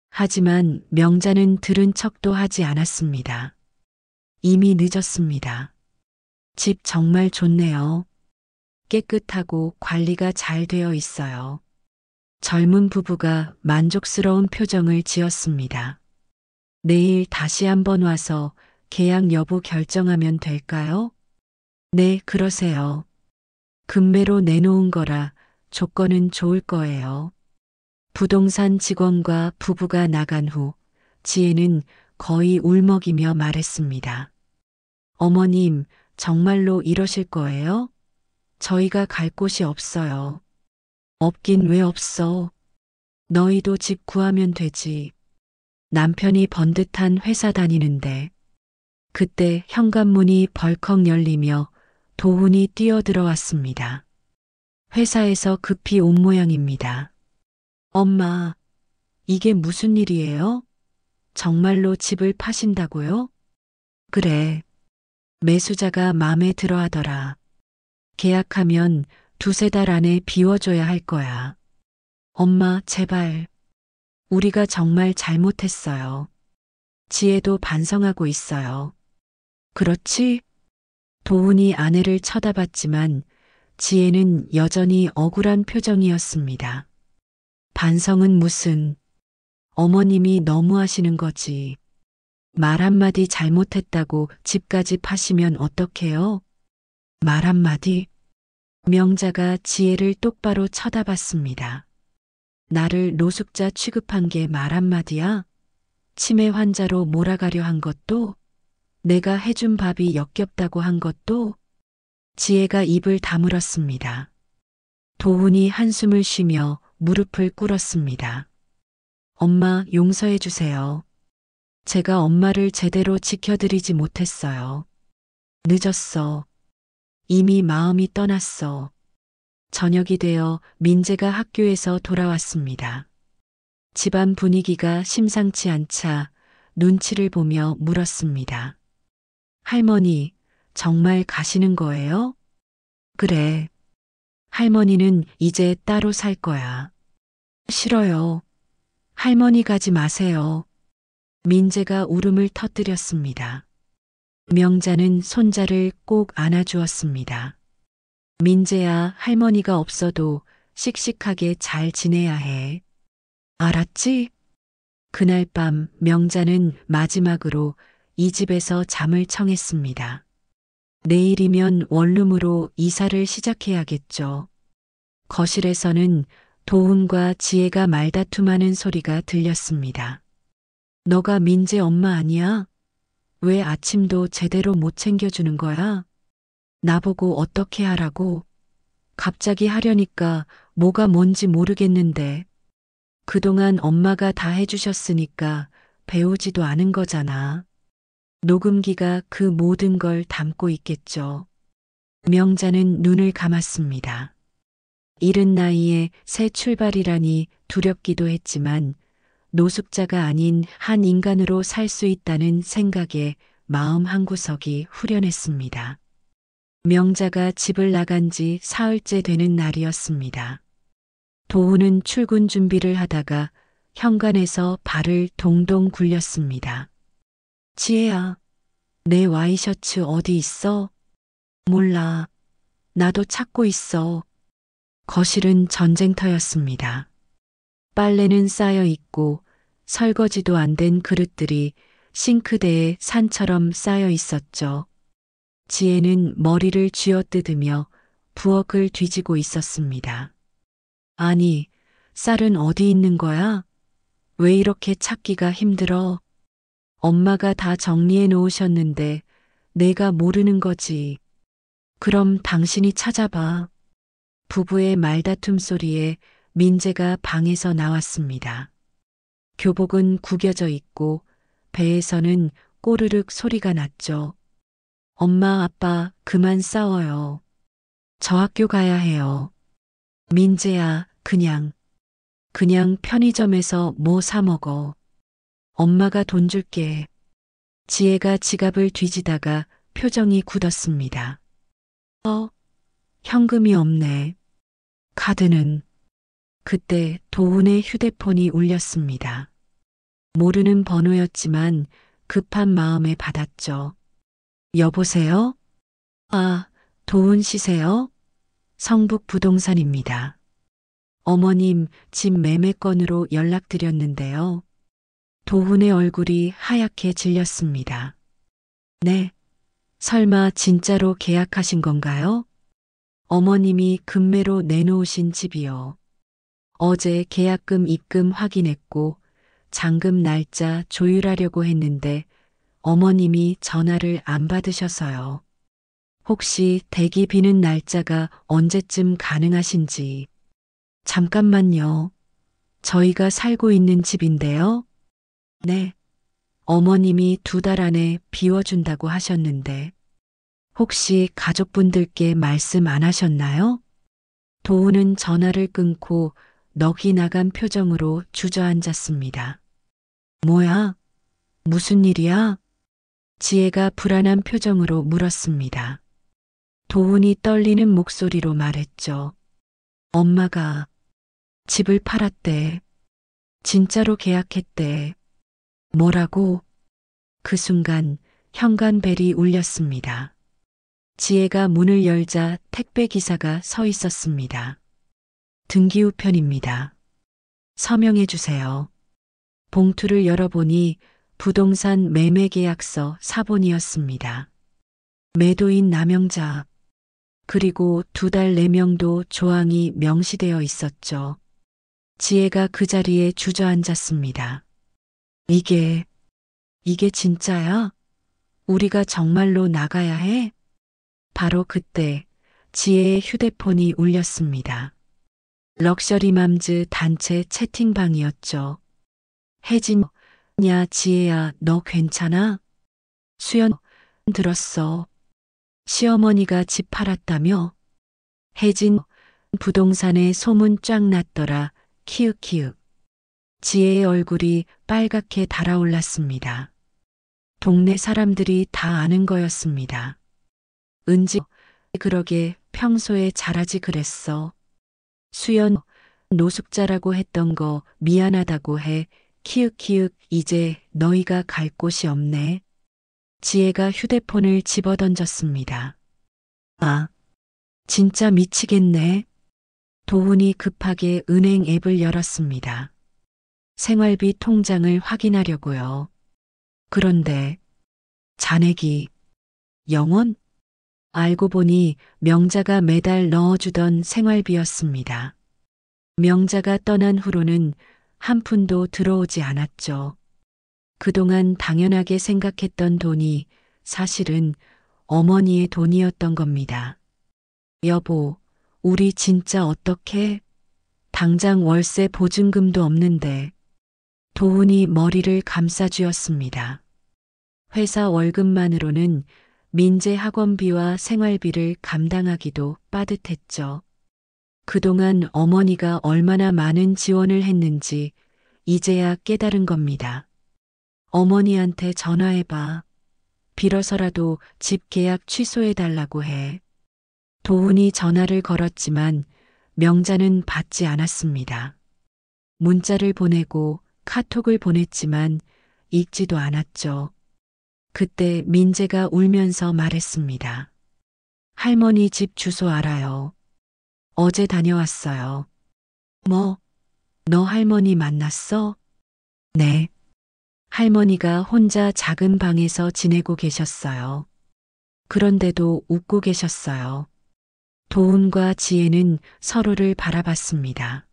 하지만 명자는 들은 척도 하지 않았습니다. 이미 늦었습니다. 집 정말 좋네요. 깨끗하고 관리가 잘 되어 있어요. 젊은 부부가 만족스러운 표정을 지었습니다. 내일 다시 한번 와서 계약 여부 결정하면 될까요? 네, 그러세요. 금매로 내놓은 거라 조건은 좋을 거예요. 부동산 직원과 부부가 나간 후 지혜는 거의 울먹이며 말했습니다. 어머님, 정말로 이러실 거예요? 저희가 갈 곳이 없어요. 없긴 왜 없어? 너희도 집 구하면 되지. 남편이 번듯한 회사 다니는데. 그때 현관문이 벌컥 열리며 도훈이 뛰어들어왔습니다. 회사에서 급히 온 모양입니다. 엄마, 이게 무슨 일이에요? 정말로 집을 파신다고요? 그래. 매수자가 마음에 들어 하더라. 계약하면 2~3달 안에 비워줘야 할 거야. 엄마, 제발. 우리가 정말 잘못했어요. 지혜도 반성하고 있어요. 그렇지? 도훈이 아내를 쳐다봤지만 지혜는 여전히 억울한 표정이었습니다. 반성은 무슨, 어머님이 너무하시는 거지. 말 한마디 잘못했다고 집까지 파시면 어떡해요? 말 한마디? 명자가 지혜를 똑바로 쳐다봤습니다. 나를 노숙자 취급한 게 말 한마디야? 치매 환자로 몰아가려 한 것도? 내가 해준 밥이 역겹다고 한 것도? 지혜가 입을 다물었습니다. 도훈이 한숨을 쉬며 무릎을 꿇었습니다. 엄마 용서해 주세요. 제가 엄마를 제대로 지켜드리지 못했어요. 늦었어. 이미 마음이 떠났어. 저녁이 되어 민재가 학교에서 돌아왔습니다. 집안 분위기가 심상치 않자 눈치를 보며 물었습니다. 할머니, 정말 가시는 거예요? 그래. 할머니는 이제 따로 살 거야. 싫어요. 할머니 가지 마세요. 민재가 울음을 터뜨렸습니다. 명자는 손자를 꼭 안아주었습니다. 민재야, 할머니가 없어도 씩씩하게 잘 지내야 해. 알았지? 그날 밤 명자는 마지막으로 이 집에서 잠을 청했습니다. 내일이면 원룸으로 이사를 시작해야겠죠. 거실에서는 도훈과 지혜가 말다툼하는 소리가 들렸습니다. 너가 민재 엄마 아니야? 왜 아침도 제대로 못 챙겨주는 거야? 나보고 어떻게 하라고? 갑자기 하려니까 뭐가 뭔지 모르겠는데. 그동안 엄마가 다 해주셨으니까 배우지도 않은 거잖아. 녹음기가 그 모든 걸 담고 있겠죠. 명자는 눈을 감았습니다. 이른 나이에 새 출발이라니 두렵기도 했지만 노숙자가 아닌 한 인간으로 살 수 있다는 생각에 마음 한구석이 후련했습니다. 명자가 집을 나간 지 사흘째 되는 날이었습니다. 도훈은 출근 준비를 하다가 현관에서 발을 동동 굴렸습니다. 지혜야, 내 와이셔츠 어디 있어? 몰라. 나도 찾고 있어. 거실은 전쟁터였습니다. 빨래는 쌓여 있고 설거지도 안 된 그릇들이 싱크대에 산처럼 쌓여 있었죠. 지혜는 머리를 쥐어뜯으며 부엌을 뒤지고 있었습니다. 아니, 쌀은 어디 있는 거야? 왜 이렇게 찾기가 힘들어? 엄마가 다 정리해 놓으셨는데 내가 모르는 거지. 그럼 당신이 찾아봐. 부부의 말다툼 소리에 민재가 방에서 나왔습니다. 교복은 구겨져 있고 배에서는 꼬르륵 소리가 났죠. 엄마, 아빠, 그만 싸워요. 저 학교 가야 해요. 민재야, 그냥 편의점에서 뭐 사 먹어. 엄마가 돈 줄게. 지혜가 지갑을 뒤지다가 표정이 굳었습니다. 현금이 없네. 카드는. 그때 도훈의 휴대폰이 울렸습니다. 모르는 번호였지만 급한 마음에 받았죠. 여보세요? 아, 도훈 씨세요? 성북 부동산입니다. 어머님 집 매매 건으로 연락드렸는데요. 도훈의 얼굴이 하얗게 질렸습니다. 네. 설마 진짜로 계약하신 건가요? 어머님이 금매로 내놓으신 집이요. 어제 계약금 입금 확인했고 잔금 날짜 조율하려고 했는데 어머님이 전화를 안 받으셔서요. 혹시 대기 비는 날짜가 언제쯤 가능하신지. 잠깐만요. 저희가 살고 있는 집인데요. 네. 어머님이 2달 안에 비워준다고 하셨는데 혹시 가족분들께 말씀 안 하셨나요? 도훈은 전화를 끊고 넋이 나간 표정으로 주저앉았습니다. 뭐야? 무슨 일이야? 지혜가 불안한 표정으로 물었습니다. 도훈이 떨리는 목소리로 말했죠. 엄마가 집을 팔았대. 진짜로 계약했대. 뭐라고? 그 순간 현관벨이 울렸습니다. 지혜가 문을 열자 택배 기사가 서 있었습니다. 등기우편입니다. 서명해 주세요. 봉투를 열어보니 부동산 매매계약서 사본이었습니다. 매도인 남영자, 그리고 2달 내명도 조항이 명시되어 있었죠. 지혜가 그 자리에 주저앉았습니다. 이게 진짜야? 우리가 정말로 나가야 해? 바로 그때 지혜의 휴대폰이 울렸습니다. 럭셔리맘즈 단체 채팅방이었죠. 혜진, 야, 지혜야, 너 괜찮아? 수연, 들었어. 시어머니가 집 팔았다며? 혜진, 부동산에 소문 쫙 났더라. 키읔키읔. 지혜의 얼굴이 빨갛게 달아올랐습니다. 동네 사람들이 다 아는 거였습니다. 은지, 그러게 평소에 잘하지 그랬어. 수연, 노숙자라고 했던 거 미안하다고 해. 키읔키읔, 이제 너희가 갈 곳이 없네. 지혜가 휴대폰을 집어던졌습니다. 아, 진짜 미치겠네. 도훈이 급하게 은행 앱을 열었습니다. 생활비 통장을 확인하려고요. 그런데 잔액이 0원? 알고 보니 명자가 매달 넣어주던 생활비였습니다. 명자가 떠난 후로는 한 푼도 들어오지 않았죠. 그동안 당연하게 생각했던 돈이 사실은 어머니의 돈이었던 겁니다. 여보, 우리 진짜 어떡해? 당장 월세 보증금도 없는데. 도훈이 머리를 감싸쥐었습니다. 회사 월급만으로는 민재 학원비와 생활비를 감당하기도 빠듯했죠. 그동안 어머니가 얼마나 많은 지원을 했는지 이제야 깨달은 겁니다. 어머니한테 전화해봐. 빌어서라도 집 계약 취소해달라고 해. 도훈이 전화를 걸었지만 명자는 받지 않았습니다. 문자를 보내고 카톡을 보냈지만 읽지도 않았죠. 그때 민재가 울면서 말했습니다. 할머니 집 주소 알아요. 어제 다녀왔어요. 뭐, 너 할머니 만났어? 네. 할머니가 혼자 작은 방에서 지내고 계셨어요. 그런데도 웃고 계셨어요. 도훈과 지혜는 서로를 바라봤습니다.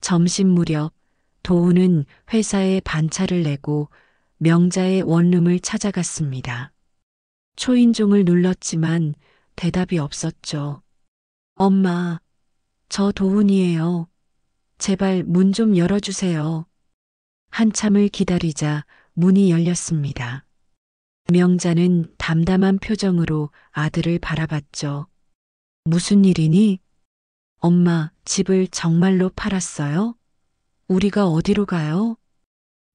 점심 무렵 도훈은 회사에 반차를 내고 명자의 원룸을 찾아갔습니다. 초인종을 눌렀지만 대답이 없었죠. 엄마, 저 도훈이에요. 제발 문 좀 열어주세요. 한참을 기다리자 문이 열렸습니다. 명자는 담담한 표정으로 아들을 바라봤죠. 무슨 일이니? 엄마, 집을 정말로 팔았어요? 우리가 어디로 가요?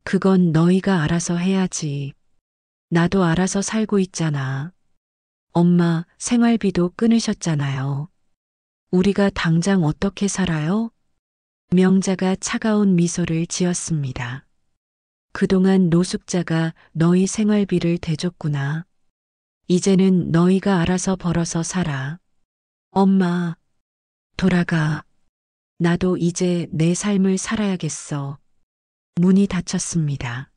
그건 너희가 알아서 해야지. 나도 알아서 살고 있잖아. 엄마, 생활비도 끊으셨잖아요. 우리가 당장 어떻게 살아요? 명자가 차가운 미소를 지었습니다. 그동안 노숙자가 너희 생활비를 대줬구나. 이제는 너희가 알아서 벌어서 살아. 엄마, 돌아가. 나도 이제 내 삶을 살아야겠어. 문이 닫혔습니다.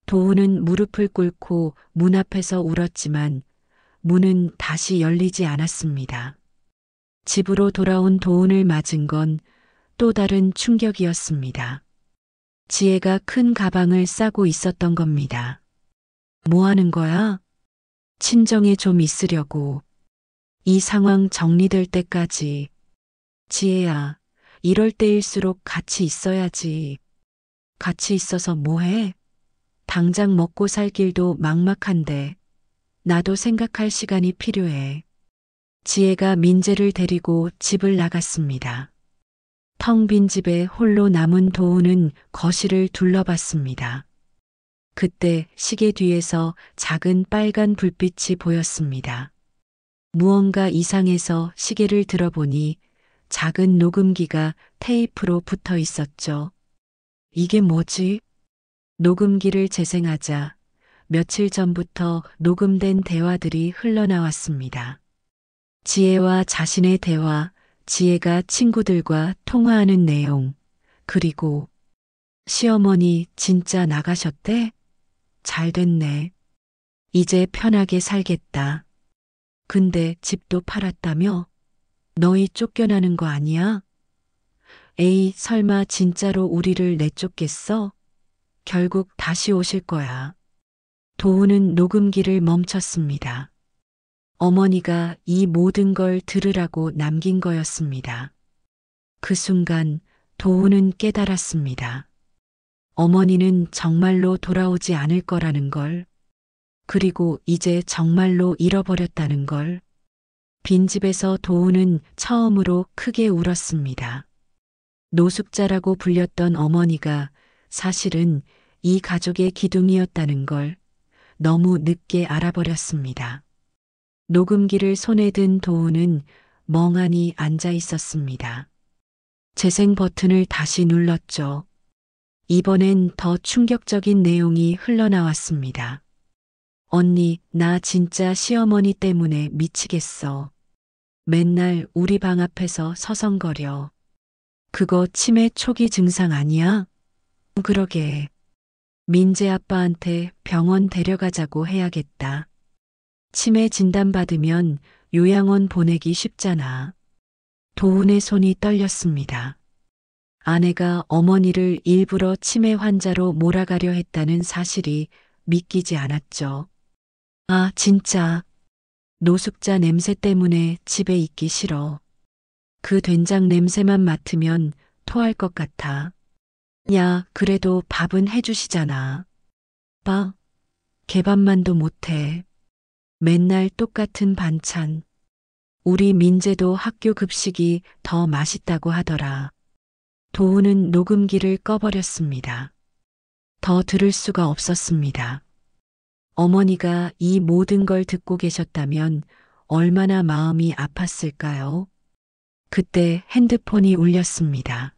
도훈은 무릎을 꿇고 문 앞에서 울었지만 문은 다시 열리지 않았습니다. 집으로 돌아온 도훈을 맞은 건 또 다른 충격이었습니다. 지혜가 큰 가방을 싸고 있었던 겁니다. 뭐 하는 거야? 친정에 좀 있으려고. 이 상황 정리될 때까지. 지혜야, 이럴 때일수록 같이 있어야지. 같이 있어서 뭐해? 당장 먹고 살 길도 막막한데 나도 생각할 시간이 필요해. 지혜가 민재를 데리고 집을 나갔습니다. 텅 빈 집에 홀로 남은 도훈은 거실을 둘러봤습니다. 그때 시계 뒤에서 작은 빨간 불빛이 보였습니다. 무언가 이상해서 시계를 들어보니 작은 녹음기가 테이프로 붙어 있었죠. 이게 뭐지? 녹음기를 재생하자 며칠 전부터 녹음된 대화들이 흘러나왔습니다. 지혜와 자신의 대화, 지혜가 친구들과 통화하는 내용, 그리고 시어머니 진짜 나가셨대? 잘 됐네. 이제 편하게 살겠다. 근데 집도 팔았다며? 너희 쫓겨나는 거 아니야? 에이, 설마 진짜로 우리를 내쫓겠어? 결국 다시 오실 거야. 도훈은 녹음기를 멈췄습니다. 어머니가 이 모든 걸 들으라고 남긴 거였습니다. 그 순간 도훈은 깨달았습니다. 어머니는 정말로 돌아오지 않을 거라는 걸, 그리고 이제 정말로 잃어버렸다는 걸. 빈집에서 도훈은 처음으로 크게 울었습니다. 노숙자라고 불렸던 어머니가 사실은 이 가족의 기둥이었다는 걸 너무 늦게 알아버렸습니다. 녹음기를 손에 든 도훈은 멍하니 앉아 있었습니다. 재생 버튼을 다시 눌렀죠. 이번엔 더 충격적인 내용이 흘러나왔습니다. 언니, 나 진짜 시어머니 때문에 미치겠어. 맨날 우리 방 앞에서 서성거려. 그거 치매 초기 증상 아니야? 그러게. 민재 아빠한테 병원 데려가자고 해야겠다. 치매 진단받으면 요양원 보내기 쉽잖아. 도훈의 손이 떨렸습니다. 아내가 어머니를 일부러 치매 환자로 몰아가려 했다는 사실이 믿기지 않았죠. 아, 진짜. 노숙자 냄새 때문에 집에 있기 싫어. 그 된장 냄새만 맡으면 토할 것 같아. 야, 그래도 밥은 해주시잖아. 봐, 개밥만도 못해. 맨날 똑같은 반찬. 우리 민재도 학교 급식이 더 맛있다고 하더라. 도훈은 녹음기를 꺼버렸습니다. 더 들을 수가 없었습니다. 어머니가 이 모든 걸 듣고 계셨다면 얼마나 마음이 아팠을까요? 그때 핸드폰이 울렸습니다.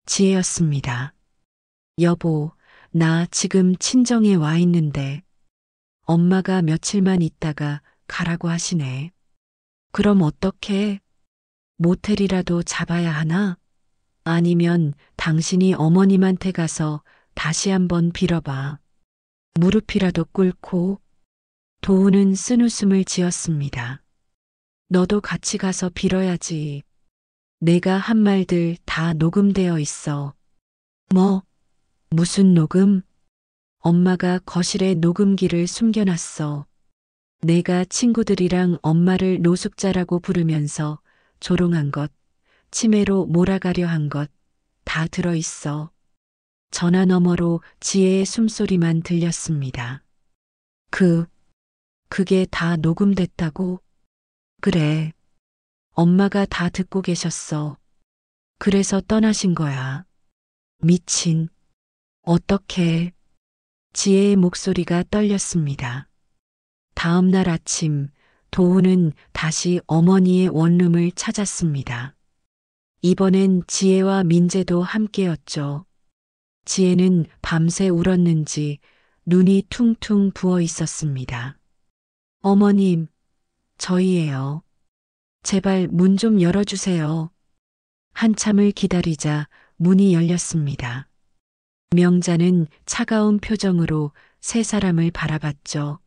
지혜였습니다. 여보, 나 지금 친정에 와 있는데 엄마가 며칠만 있다가 가라고 하시네. 그럼 어떡해? 모텔이라도 잡아야 하나? 아니면 당신이 어머님한테 가서 다시 한번 빌어봐. 무릎이라도 꿇고. 도훈은 쓴웃음을 지었습니다. 너도 같이 가서 빌어야지. 내가 한 말들 다 녹음되어 있어. 뭐? 무슨 녹음? 엄마가 거실에 녹음기를 숨겨놨어. 내가 친구들이랑 엄마를 노숙자라고 부르면서 조롱한 것, 치매로 몰아가려 한 것, 다 들어있어. 전화 너머로 지혜의 숨소리만 들렸습니다. 그게 다 녹음됐다고? 그래. 엄마가 다 듣고 계셨어. 그래서 떠나신 거야. 미친. 어떡해. 지혜의 목소리가 떨렸습니다. 다음 날 아침, 도훈은 다시 어머니의 원룸을 찾았습니다. 이번엔 지혜와 민재도 함께였죠. 지혜는 밤새 울었는지 눈이 퉁퉁 부어 있었습니다. 어머님, 저희예요. 제발 문 좀 열어주세요. 한참을 기다리자 문이 열렸습니다. 명자는 차가운 표정으로 세 사람을 바라봤죠.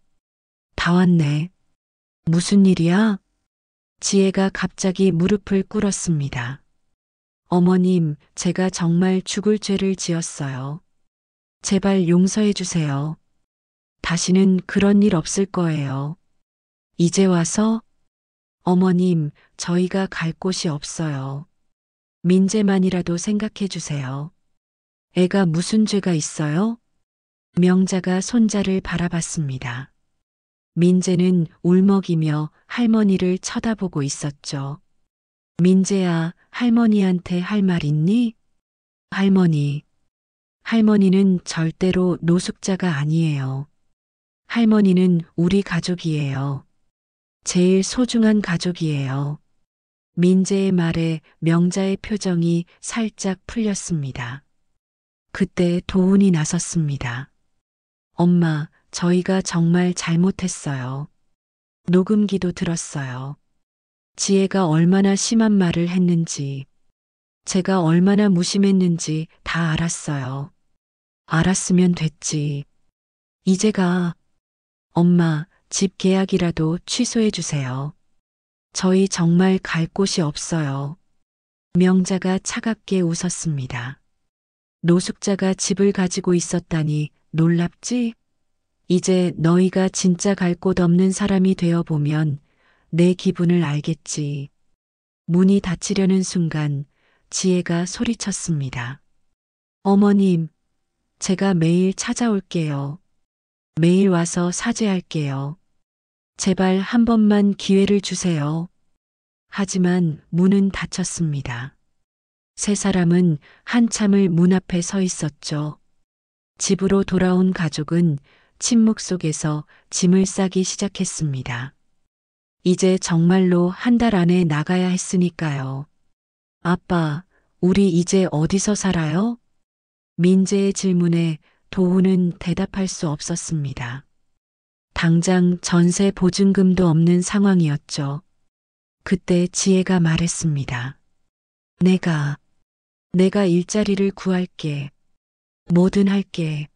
다 왔네. 무슨 일이야? 지혜가 갑자기 무릎을 꿇었습니다. 어머님, 제가 정말 죽을 죄를 지었어요. 제발 용서해 주세요. 다시는 그런 일 없을 거예요. 이제 와서? 어머님, 저희가 갈 곳이 없어요. 민재만이라도 생각해 주세요. 애가 무슨 죄가 있어요? 명자가 손자를 바라봤습니다. 민재는 울먹이며 할머니를 쳐다보고 있었죠. 민재야, 할머니한테 할 말 있니? 할머니. 할머니는 절대로 노숙자가 아니에요. 할머니는 우리 가족이에요. 제일 소중한 가족이에요. 민재의 말에 명자의 표정이 살짝 풀렸습니다. 그때 도훈이 나섰습니다. 엄마, 저희가 정말 잘못했어요. 녹음기도 들었어요. 지혜가 얼마나 심한 말을 했는지, 제가 얼마나 무심했는지 다 알았어요. 알았으면 됐지. 이제 가. 엄마, 집 계약이라도 취소해 주세요. 저희 정말 갈 곳이 없어요. 명자가 차갑게 웃었습니다. 노숙자가 집을 가지고 있었다니 놀랍지? 이제 너희가 진짜 갈 곳 없는 사람이 되어 보면 내 기분을 알겠지. 문이 닫히려는 순간 지혜가 소리쳤습니다. 어머님, 제가 매일 찾아올게요. 매일 와서 사죄할게요. 제발 한 번만 기회를 주세요. 하지만 문은 닫혔습니다. 세 사람은 한참을 문 앞에 서 있었죠. 집으로 돌아온 가족은 침묵 속에서 짐을 싸기 시작했습니다. 이제 정말로 한 달 안에 나가야 했으니까요. 아빠, 우리 이제 어디서 살아요? 민재의 질문에 도훈은 대답할 수 없었습니다. 당장 전세 보증금도 없는 상황이었죠. 그때 지혜가 말했습니다. 내가 일자리를 구할게. 뭐든 할게.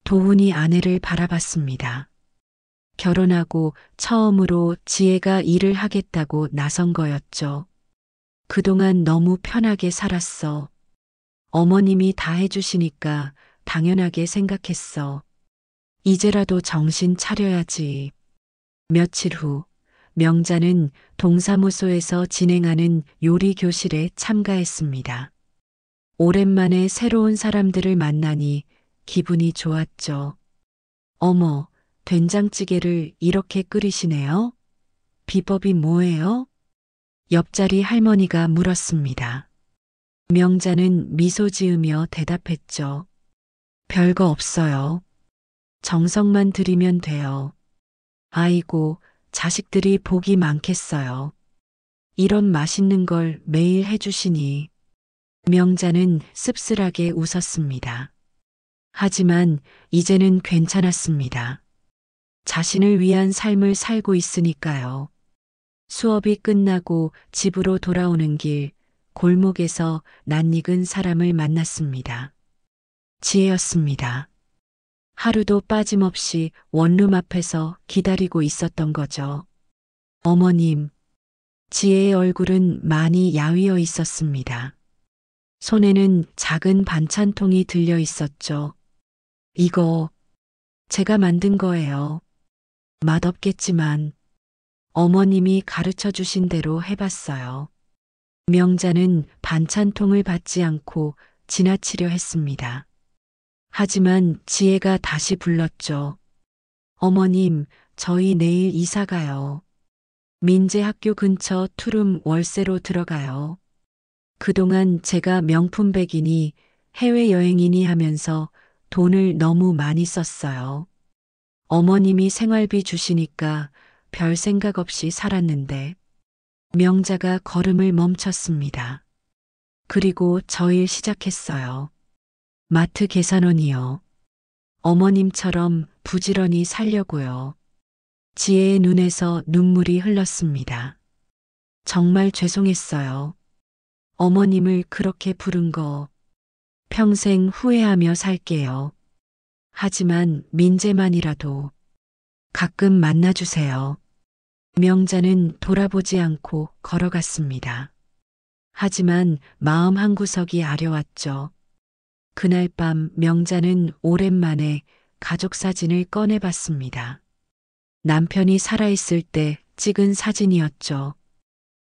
도훈이 아내를 바라봤습니다. 결혼하고 처음으로 지혜가 일을 하겠다고 나선 거였죠. 그동안 너무 편하게 살았어. 어머님이 다 해주시니까 당연하게 생각했어. 이제라도 정신 차려야지. 며칠 후, 명자는 동사무소에서 진행하는 요리 교실에 참가했습니다. 오랜만에 새로운 사람들을 만나니 기분이 좋았죠. 어머, 된장찌개를 이렇게 끓이시네요? 비법이 뭐예요? 옆자리 할머니가 물었습니다. 명자는 미소 지으며 대답했죠. 별거 없어요. 정성만 들이면 돼요. 아이고, 자식들이 복이 많겠어요. 이런 맛있는 걸 매일 해주시니. 명자는 씁쓸하게 웃었습니다. 하지만 이제는 괜찮았습니다. 자신을 위한 삶을 살고 있으니까요. 수업이 끝나고 집으로 돌아오는 길, 골목에서 낯익은 사람을 만났습니다. 지혜였습니다. 하루도 빠짐없이 원룸 앞에서 기다리고 있었던 거죠. 어머님, 지혜의 얼굴은 많이 야위어 있었습니다. 손에는 작은 반찬통이 들려 있었죠. 이거 제가 만든 거예요. 맛없겠지만 어머님이 가르쳐 주신 대로 해봤어요. 명자는 반찬통을 받지 않고 지나치려 했습니다. 하지만 지혜가 다시 불렀죠. 어머님, 저희 내일 이사 가요. 민재 학교 근처 투룸 월세로 들어가요. 그동안 제가 명품백이니 해외여행이니 하면서 돈을 너무 많이 썼어요. 어머님이 생활비 주시니까 별 생각 없이 살았는데 명자가 걸음을 멈췄습니다. 그리고 저 일 시작했어요. 마트 계산원이요. 어머님처럼 부지런히 살려고요. 지혜의 눈에서 눈물이 흘렀습니다. 정말 죄송했어요. 어머님을 그렇게 부른 거 평생 후회하며 살게요. 하지만 민재만이라도 가끔 만나주세요. 명자는 돌아보지 않고 걸어갔습니다. 하지만 마음 한구석이 아려왔죠. 그날 밤 명자는 오랜만에 가족 사진을 꺼내봤습니다. 남편이 살아있을 때 찍은 사진이었죠.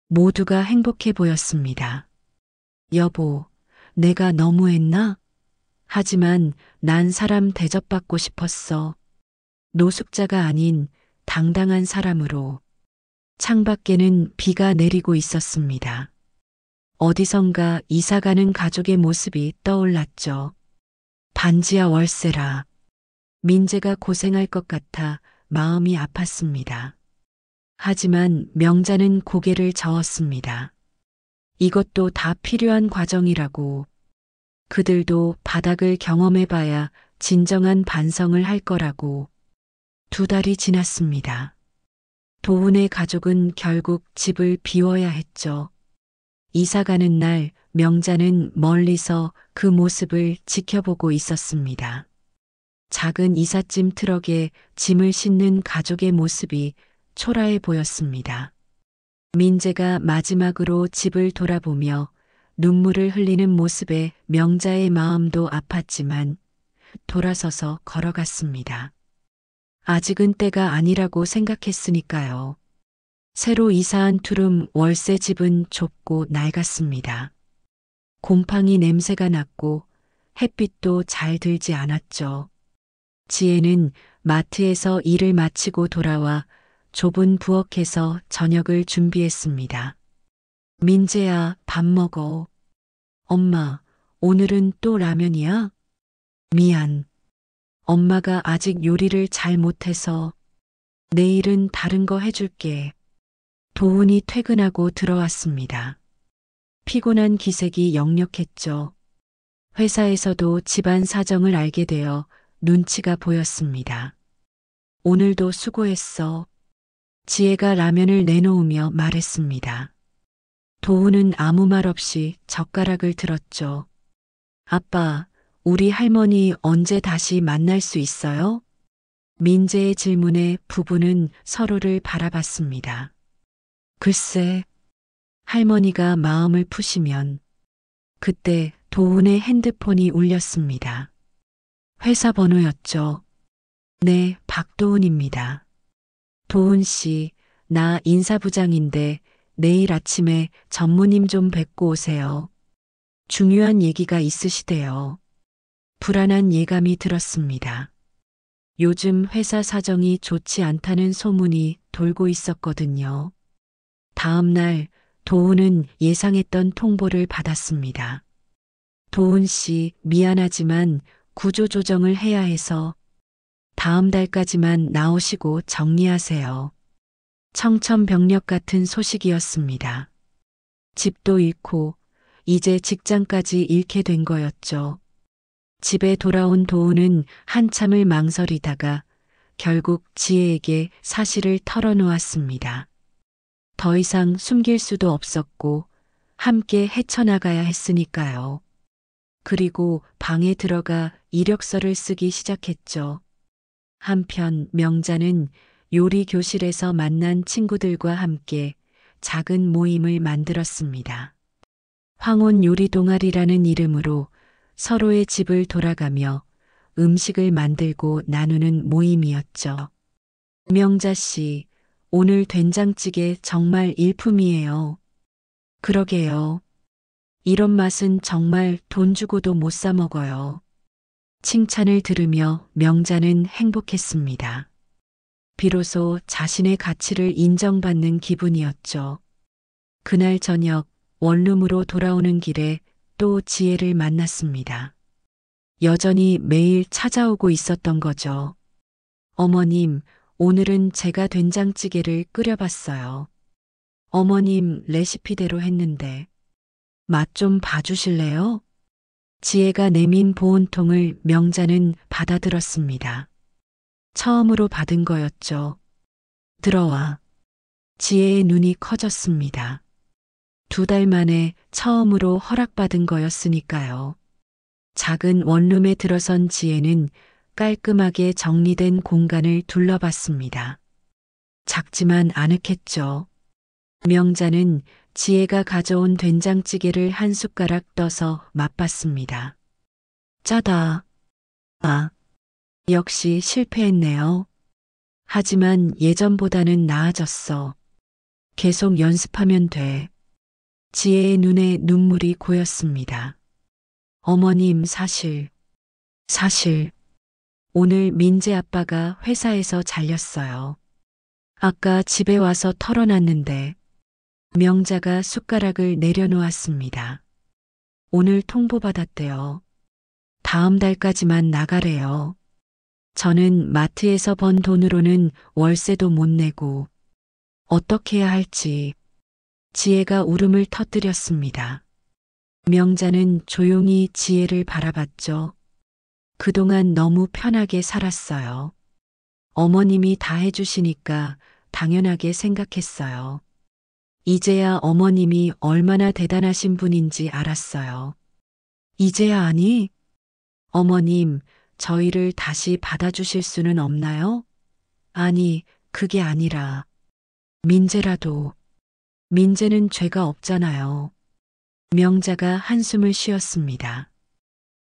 모두가 행복해 보였습니다. 여보, 내가 너무했나? 하지만 난 사람 대접받고 싶었어. 노숙자가 아닌 당당한 사람으로. 창밖에는 비가 내리고 있었습니다. 어디선가 이사가는 가족의 모습이 떠올랐죠. 반지하 월세라. 민재가 고생할 것 같아 마음이 아팠습니다. 하지만 명자는 고개를 저었습니다. 이것도 다 필요한 과정이라고. 그들도 바닥을 경험해봐야 진정한 반성을 할 거라고. 2달이 지났습니다. 도훈의 가족은 결국 집을 비워야 했죠. 이사 가는 날 명자는 멀리서 그 모습을 지켜보고 있었습니다. 작은 이삿짐 트럭에 짐을 싣는 가족의 모습이 초라해 보였습니다. 민재가 마지막으로 집을 돌아보며 눈물을 흘리는 모습에 명자의 마음도 아팠지만 돌아서서 걸어갔습니다. 아직은 때가 아니라고 생각했으니까요. 새로 이사한 투룸 월세 집은 좁고 낡았습니다. 곰팡이 냄새가 났고 햇빛도 잘 들지 않았죠. 지혜는 마트에서 일을 마치고 돌아와 좁은 부엌에서 저녁을 준비했습니다. 민재야, 밥 먹어. 엄마, 오늘은 또 라면이야? 미안. 엄마가 아직 요리를 잘 못해서 내일은 다른 거 해줄게. 도훈이 퇴근하고 들어왔습니다. 피곤한 기색이 역력했죠. 회사에서도 집안 사정을 알게 되어 눈치가 보였습니다. 오늘도 수고했어. 지혜가 라면을 내놓으며 말했습니다. 도훈은 아무 말 없이 젓가락을 들었죠. 아빠, 우리 할머니 언제 다시 만날 수 있어요? 민재의 질문에 부부는 서로를 바라봤습니다. 글쎄, 할머니가 마음을 푸시면. 그때 도훈의 핸드폰이 울렸습니다. 회사 번호였죠. 네, 박도훈입니다. 도훈 씨, 나 인사부장인데 내일 아침에 전무님 좀 뵙고 오세요. 중요한 얘기가 있으시대요. 불안한 예감이 들었습니다. 요즘 회사 사정이 좋지 않다는 소문이 돌고 있었거든요. 다음 날 도훈은 예상했던 통보를 받았습니다. 도훈 씨, 미안하지만 구조조정을 해야 해서 다음 달까지만 나오시고 정리하세요. 청천벽력 같은 소식이었습니다. 집도 잃고 이제 직장까지 잃게 된 거였죠. 집에 돌아온 도훈은 한참을 망설이다가 결국 지혜에게 사실을 털어놓았습니다. 더 이상 숨길 수도 없었고 함께 헤쳐나가야 했으니까요. 그리고 방에 들어가 이력서를 쓰기 시작했죠. 한편 명자는 요리 교실에서 만난 친구들과 함께 작은 모임을 만들었습니다. 황혼 요리 동아리라는 이름으로 서로의 집을 돌아가며 음식을 만들고 나누는 모임이었죠. 명자 씨, 오늘 된장찌개 정말 일품이에요. 그러게요. 이런 맛은 정말 돈 주고도 못 사 먹어요. 칭찬을 들으며 명자는 행복했습니다. 비로소 자신의 가치를 인정받는 기분이었죠. 그날 저녁 원룸으로 돌아오는 길에 또 지혜를 만났습니다. 여전히 매일 찾아오고 있었던 거죠. 어머님, 오늘은 제가 된장찌개를 끓여봤어요. 어머님 레시피대로 했는데 맛 좀 봐주실래요? 지혜가 내민 보온통을 명자는 받아들었습니다. 처음으로 받은 거였죠. 들어와. 지혜의 눈이 커졌습니다. 2달 만에 처음으로 허락받은 거였으니까요. 작은 원룸에 들어선 지혜는 깔끔하게 정리된 공간을 둘러봤습니다. 작지만 아늑했죠. 명자는 지혜가 가져온 된장찌개를 한 숟가락 떠서 맛봤습니다. 짜다. 아, 역시 실패했네요. 하지만 예전보다는 나아졌어. 계속 연습하면 돼. 지혜의 눈에 눈물이 고였습니다. 어머님, 사실 오늘 민재 아빠가 회사에서 잘렸어요. 아까 집에 와서 털어놨는데 명자가 숟가락을 내려놓았습니다. 오늘 통보받았대요. 다음 달까지만 나가래요. 저는 마트에서 번 돈으로는 월세도 못 내고 어떻게 해야 할지. 지혜가 울음을 터뜨렸습니다. 명자는 조용히 지혜를 바라봤죠. 그동안 너무 편하게 살았어요. 어머님이 다 해주시니까 당연하게 생각했어요. 이제야 어머님이 얼마나 대단하신 분인지 알았어요. 이제야 아니? 어머님, 저희를 다시 받아주실 수는 없나요? 아니, 그게 아니라 민재라도. 민재는 죄가 없잖아요. 명자가 한숨을 쉬었습니다.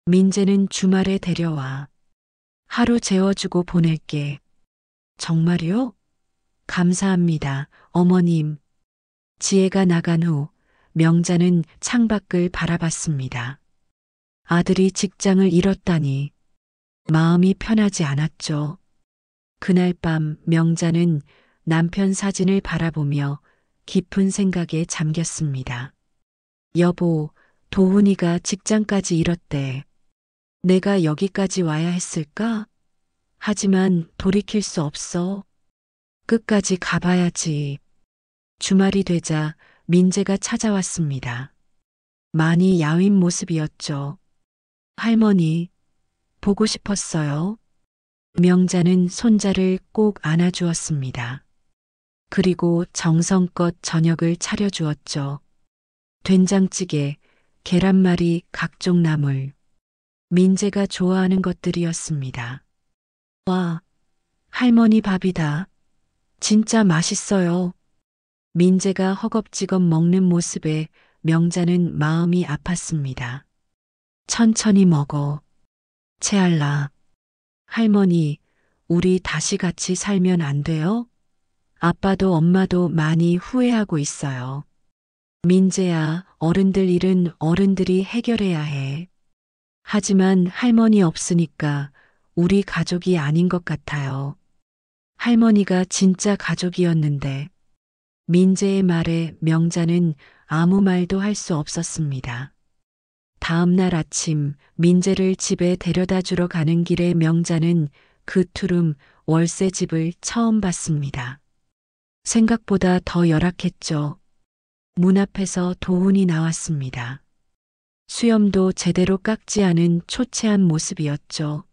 민재는 주말에 데려와. 하루 재워주고 보낼게. 정말요? 감사합니다, 어머님. 지혜가 나간 후 명자는 창밖을 바라봤습니다. 아들이 직장을 잃었다니 마음이 편하지 않았죠. 그날 밤 명자는 남편 사진을 바라보며 깊은 생각에 잠겼습니다. 여보, 도훈이가 직장까지 잃었대. 내가 여기까지 와야 했을까? 하지만 돌이킬 수 없어. 끝까지 가봐야지. 주말이 되자 민재가 찾아왔습니다. 많이 야윈 모습이었죠. 할머니, 보고 싶었어요. 명자는 손자를 꼭 안아주었습니다. 그리고 정성껏 저녁을 차려주었죠. 된장찌개, 계란말이, 각종 나물. 민재가 좋아하는 것들이었습니다. 와, 할머니 밥이다. 진짜 맛있어요. 민재가 허겁지겁 먹는 모습에 명자는 마음이 아팠습니다. 천천히 먹어. 채알라. 할머니, 우리 다시 같이 살면 안 돼요? 아빠도 엄마도 많이 후회하고 있어요. 민재야, 어른들 일은 어른들이 해결해야 해. 하지만 할머니 없으니까 우리 가족이 아닌 것 같아요. 할머니가 진짜 가족이었는데 민재의 말에 명자는 아무 말도 할 수 없었습니다. 다음 날 아침 민재를 집에 데려다 주러 가는 길에 명자는 그 투룸 월세 집을 처음 봤습니다. 생각보다 더 열악했죠. 문 앞에서 도훈이 나왔습니다. 수염도 제대로 깎지 않은 초췌한 모습이었죠.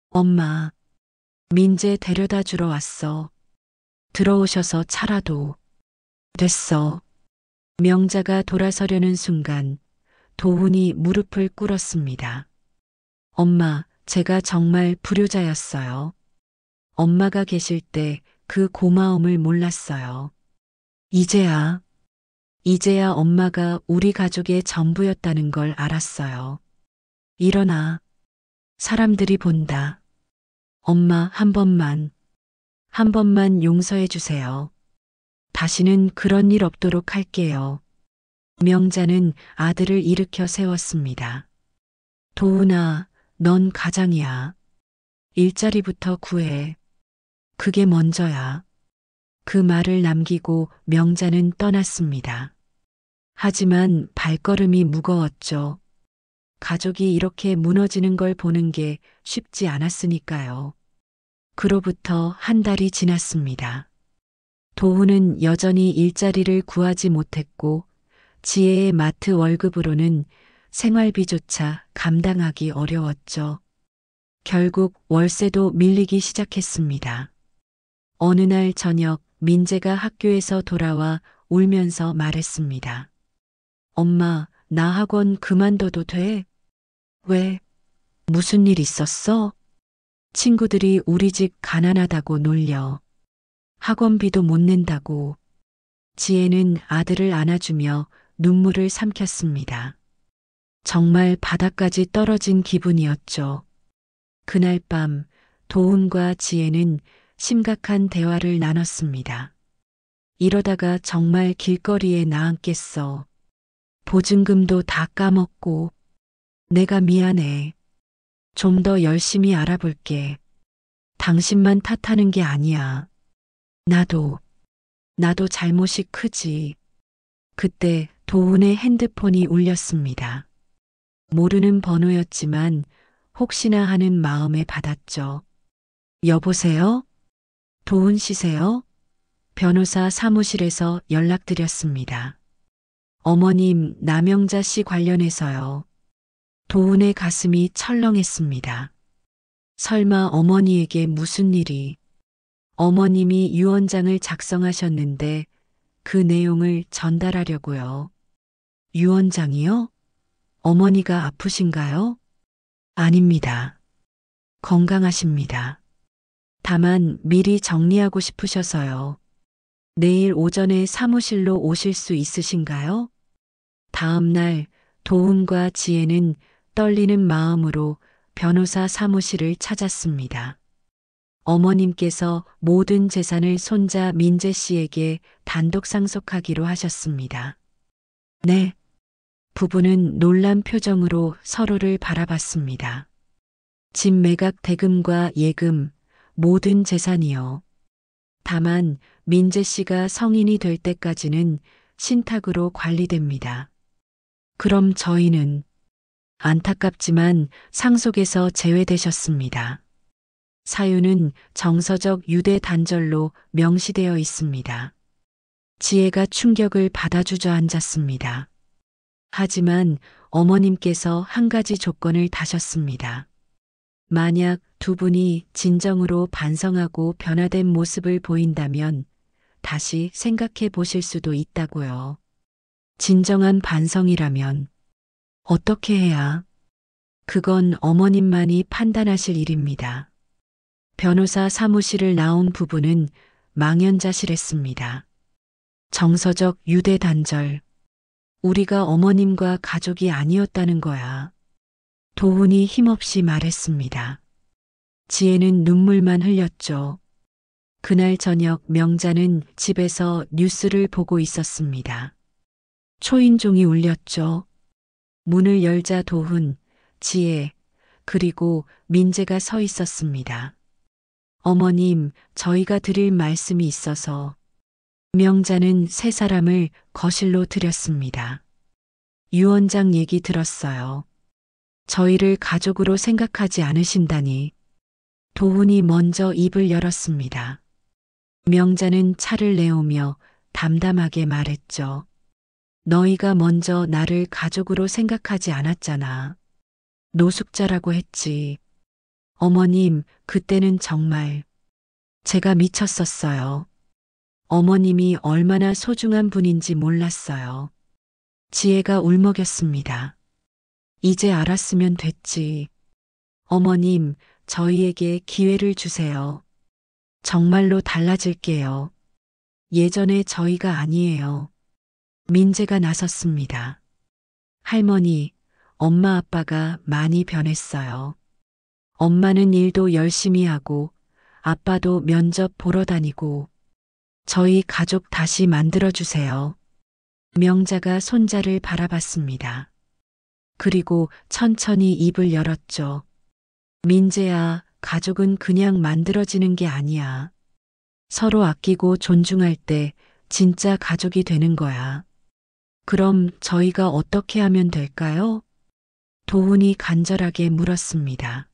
엄마, 민재 데려다 주러 왔어. 들어오셔서 차라도. 됐어. 명자가 돌아서려는 순간 도훈이 무릎을 꿇었습니다. 엄마, 제가 정말 불효자였어요. 엄마가 계실 때 그 고마움을 몰랐어요. 이제야 엄마가 우리 가족의 전부였다는 걸 알았어요. 일어나. 사람들이 본다. 엄마 한 번만 용서해 주세요. 다시는 그런 일 없도록 할게요. 명자는 아들을 일으켜 세웠습니다. 도훈아, 넌 가장이야. 일자리부터 구해. 그게 먼저야. 그 말을 남기고 명자는 떠났습니다. 하지만 발걸음이 무거웠죠. 가족이 이렇게 무너지는 걸 보는 게 쉽지 않았으니까요. 그로부터 한 달이 지났습니다. 도훈은 여전히 일자리를 구하지 못했고 지혜의 마트 월급으로는 생활비조차 감당하기 어려웠죠. 결국 월세도 밀리기 시작했습니다. 어느 날 저녁 민재가 학교에서 돌아와 울면서 말했습니다. 엄마, 나 학원 그만둬도 돼? 왜? 무슨 일 있었어? 친구들이 우리 집 가난하다고 놀려. 학원비도 못 낸다고. 지혜는 아들을 안아주며 눈물을 삼켰습니다. 정말 바닥까지 떨어진 기분이었죠. 그날 밤 도훈과 지혜는 심각한 대화를 나눴습니다. 이러다가 정말 길거리에 나앉겠어. 보증금도 다 까먹고. 내가 미안해. 좀 더 열심히 알아볼게. 당신만 탓하는 게 아니야. 나도 잘못이 크지. 그때 도훈의 핸드폰이 울렸습니다. 모르는 번호였지만 혹시나 하는 마음에 받았죠. 여보세요? 도훈 씨세요? 변호사 사무실에서 연락드렸습니다. 어머님, 남영자 씨 관련해서요. 도훈의 가슴이 철렁했습니다. 설마 어머니에게 무슨 일이? 어머님이 유언장을 작성하셨는데 그 내용을 전달하려고요. 유언장이요? 어머니가 아프신가요? 아닙니다. 건강하십니다. 다만 미리 정리하고 싶으셔서요. 내일 오전에 사무실로 오실 수 있으신가요? 다음 날 도훈과 지혜는 떨리는 마음으로 변호사 사무실을 찾았습니다. 어머님께서 모든 재산을 손자 민재 씨에게 단독 상속하기로 하셨습니다. 네. 부부는 놀란 표정으로 서로를 바라봤습니다. 집 매각 대금과 예금, 모든 재산이요. 다만 민재 씨가 성인이 될 때까지는 신탁으로 관리됩니다. 그럼 저희는 안타깝지만 상속에서 제외되셨습니다. 사유는 정서적 유대 단절로 명시되어 있습니다. 지혜가 충격을 받아 주저앉았습니다. 하지만 어머님께서 한 가지 조건을 다셨습니다. 만약 두 분이 진정으로 반성하고 변화된 모습을 보인다면 다시 생각해 보실 수도 있다고요. 진정한 반성이라면 어떻게 해야? 그건 어머님만이 판단하실 일입니다. 변호사 사무실을 나온 부부는 망연자실했습니다. 정서적 유대 단절. 우리가 어머님과 가족이 아니었다는 거야. 도훈이 힘없이 말했습니다. 지혜는 눈물만 흘렸죠. 그날 저녁 명자는 집에서 뉴스를 보고 있었습니다. 초인종이 울렸죠. 문을 열자 도훈, 지혜, 그리고 민재가 서 있었습니다. 어머님, 저희가 드릴 말씀이 있어서. 명자는 세 사람을 거실로 들였습니다. 유 원장 얘기 들었어요. 저희를 가족으로 생각하지 않으신다니. 도훈이 먼저 입을 열었습니다. 명자는 차를 내오며 담담하게 말했죠. 너희가 먼저 나를 가족으로 생각하지 않았잖아. 노숙자라고 했지. 어머님, 그때는 정말 제가 미쳤었어요. 어머님이 얼마나 소중한 분인지 몰랐어요. 지혜가 울먹였습니다. 이제 알았으면 됐지. 어머님, 저희에게 기회를 주세요. 정말로 달라질게요. 예전에 저희가 아니에요. 민재가 나섰습니다. 할머니, 엄마 아빠가 많이 변했어요. 엄마는 일도 열심히 하고 아빠도 면접 보러 다니고 저희 가족 다시 만들어주세요. 명자가 손자를 바라봤습니다. 그리고 천천히 입을 열었죠. 민재야, 가족은 그냥 만들어지는 게 아니야. 서로 아끼고 존중할 때 진짜 가족이 되는 거야. 그럼 저희가 어떻게 하면 될까요? 도훈이 간절하게 물었습니다.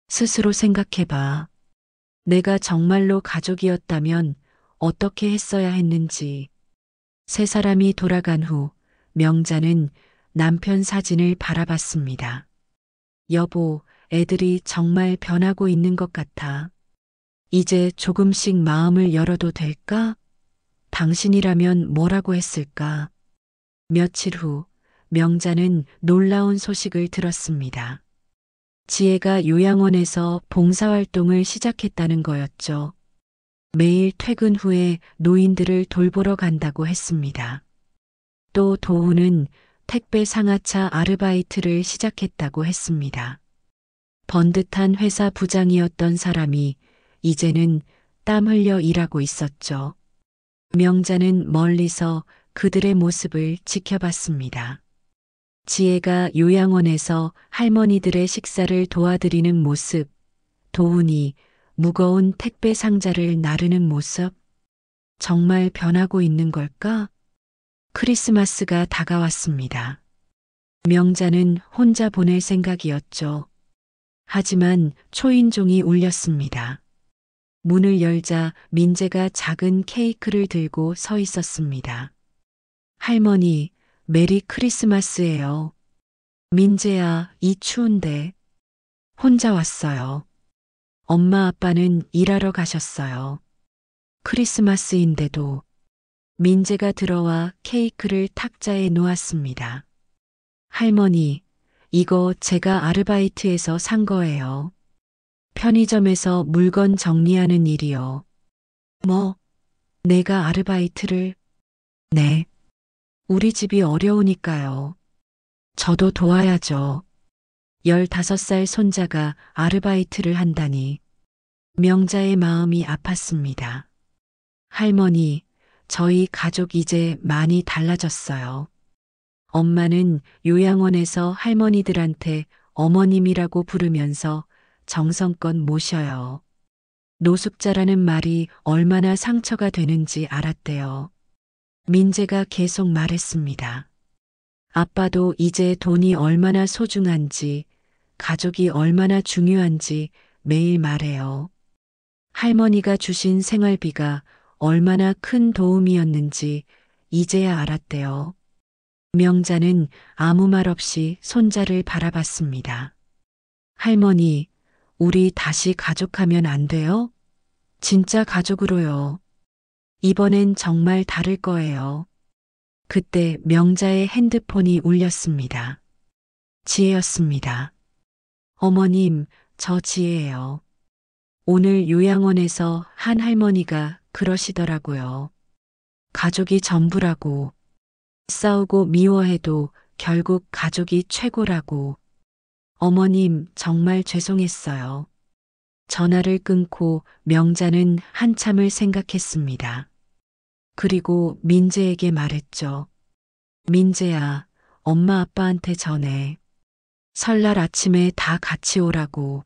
스스로 생각해봐. 내가 정말로 가족이었다면 어떻게 했어야 했는지. 세 사람이 돌아간 후 명자는 남편 사진을 바라봤습니다. 여보, 애들이 정말 변하고 있는 것 같아. 이제 조금씩 마음을 열어도 될까? 당신이라면 뭐라고 했을까? 며칠 후 명자는 놀라운 소식을 들었습니다. 지혜가 요양원에서 봉사활동을 시작했다는 거였죠. 매일 퇴근 후에 노인들을 돌보러 간다고 했습니다. 또 도훈은 택배 상하차 아르바이트를 시작했다고 했습니다. 번듯한 회사 부장이었던 사람이 이제는 땀 흘려 일하고 있었죠. 명자는 멀리서 그들의 모습을 지켜봤습니다. 지혜가 요양원에서 할머니들의 식사를 도와드리는 모습, 도훈이 무거운 택배 상자를 나르는 모습, 정말 변하고 있는 걸까? 크리스마스가 다가왔습니다. 명자는 혼자 보낼 생각이었죠. 하지만 초인종이 울렸습니다. 문을 열자 민재가 작은 케이크를 들고 서 있었습니다. 할머니, 메리 크리스마스예요. 민재야, 이 추운데. 혼자 왔어요. 엄마 아빠는 일하러 가셨어요. 크리스마스인데도. 민재가 들어와 케이크를 탁자에 놓았습니다. 할머니, 이거 제가 아르바이트에서 산 거예요. 편의점에서 물건 정리하는 일이요. 뭐, 내가 아르바이트를? 네. 우리 집이 어려우니까요. 저도 도와야죠. 15살 손자가 아르바이트를 한다니. 명자의 마음이 아팠습니다. 할머니, 저희 가족 이제 많이 달라졌어요. 엄마는 요양원에서 할머니들한테 어머님이라고 부르면서 정성껏 모셔요. 노숙자라는 말이 얼마나 상처가 되는지 알았대요. 민재가 계속 말했습니다. 아빠도 이제 돈이 얼마나 소중한지, 가족이 얼마나 중요한지 매일 말해요. 할머니가 주신 생활비가 얼마나 큰 도움이었는지 이제야 알았대요. 명자는 아무 말 없이 손자를 바라봤습니다. 할머니, 우리 다시 가족하면 안 돼요? 진짜 가족으로요. 이번엔 정말 다를 거예요. 그때 명자의 핸드폰이 울렸습니다. 지혜였습니다. 어머님, 저 지혜예요. 오늘 요양원에서 한 할머니가 그러시더라고요. 가족이 전부라고. 싸우고 미워해도 결국 가족이 최고라고. 어머님, 정말 죄송했어요. 전화를 끊고 명자는 한참을 생각했습니다. 그리고 민재에게 말했죠. 민재야, 엄마 아빠한테 전해. 설날 아침에 다 같이 오라고.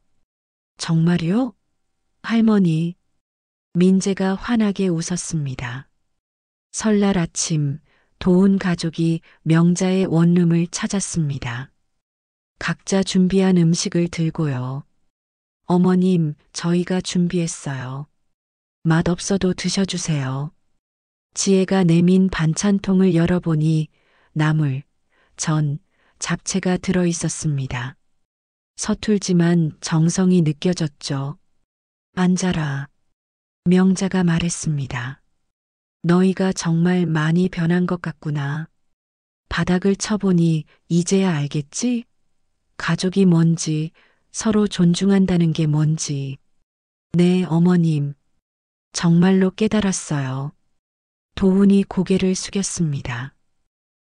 정말요? 할머니. 민재가 환하게 웃었습니다. 설날 아침, 도훈 가족이 명자의 원룸을 찾았습니다. 각자 준비한 음식을 들고요. 어머님, 저희가 준비했어요. 맛없어도 드셔주세요. 지혜가 내민 반찬통을 열어보니 나물, 전, 잡채가 들어 있었습니다. 서툴지만 정성이 느껴졌죠. 앉아라. 명자가 말했습니다. 너희가 정말 많이 변한 것 같구나. 바닥을 쳐보니 이제야 알겠지? 가족이 뭔지, 서로 존중한다는 게 뭔지. 네, 어머님. 정말로 깨달았어요. 도훈이 고개를 숙였습니다.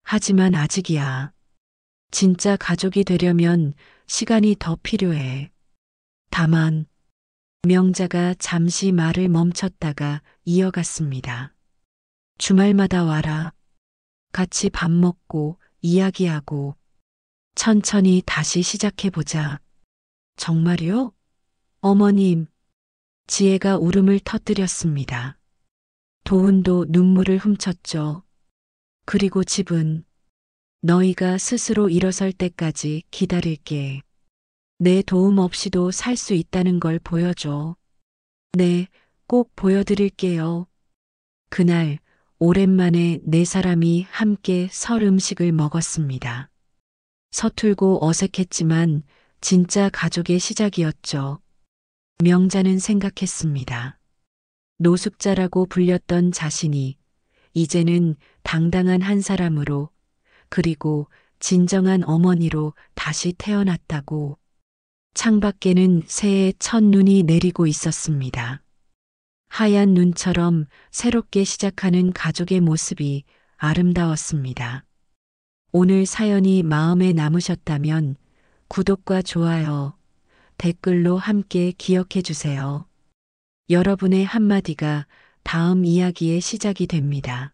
하지만 아직이야. 진짜 가족이 되려면 시간이 더 필요해. 다만, 명자가 잠시 말을 멈췄다가 이어갔습니다. 주말마다 와라. 같이 밥 먹고 이야기하고 천천히 다시 시작해보자. 정말요? 어머님. 지혜가 울음을 터뜨렸습니다. 도훈도 눈물을 훔쳤죠. 그리고 집은 너희가 스스로 일어설 때까지 기다릴게. 내 도움 없이도 살 수 있다는 걸 보여줘. 네, 꼭 보여드릴게요. 그날 오랜만에 네 사람이 함께 설 음식을 먹었습니다. 서툴고 어색했지만 진짜 가족의 시작이었죠. 명자는 생각했습니다. 노숙자라고 불렸던 자신이 이제는 당당한 한 사람으로 그리고 진정한 어머니로 다시 태어났다고. 창밖에는 새해 첫눈이 내리고 있었습니다. 하얀 눈처럼 새롭게 시작하는 가족의 모습이 아름다웠습니다. 오늘 사연이 마음에 남으셨다면 구독과 좋아요, 댓글로 함께 기억해 주세요. 여러분의 한마디가 다음 이야기의 시작이 됩니다.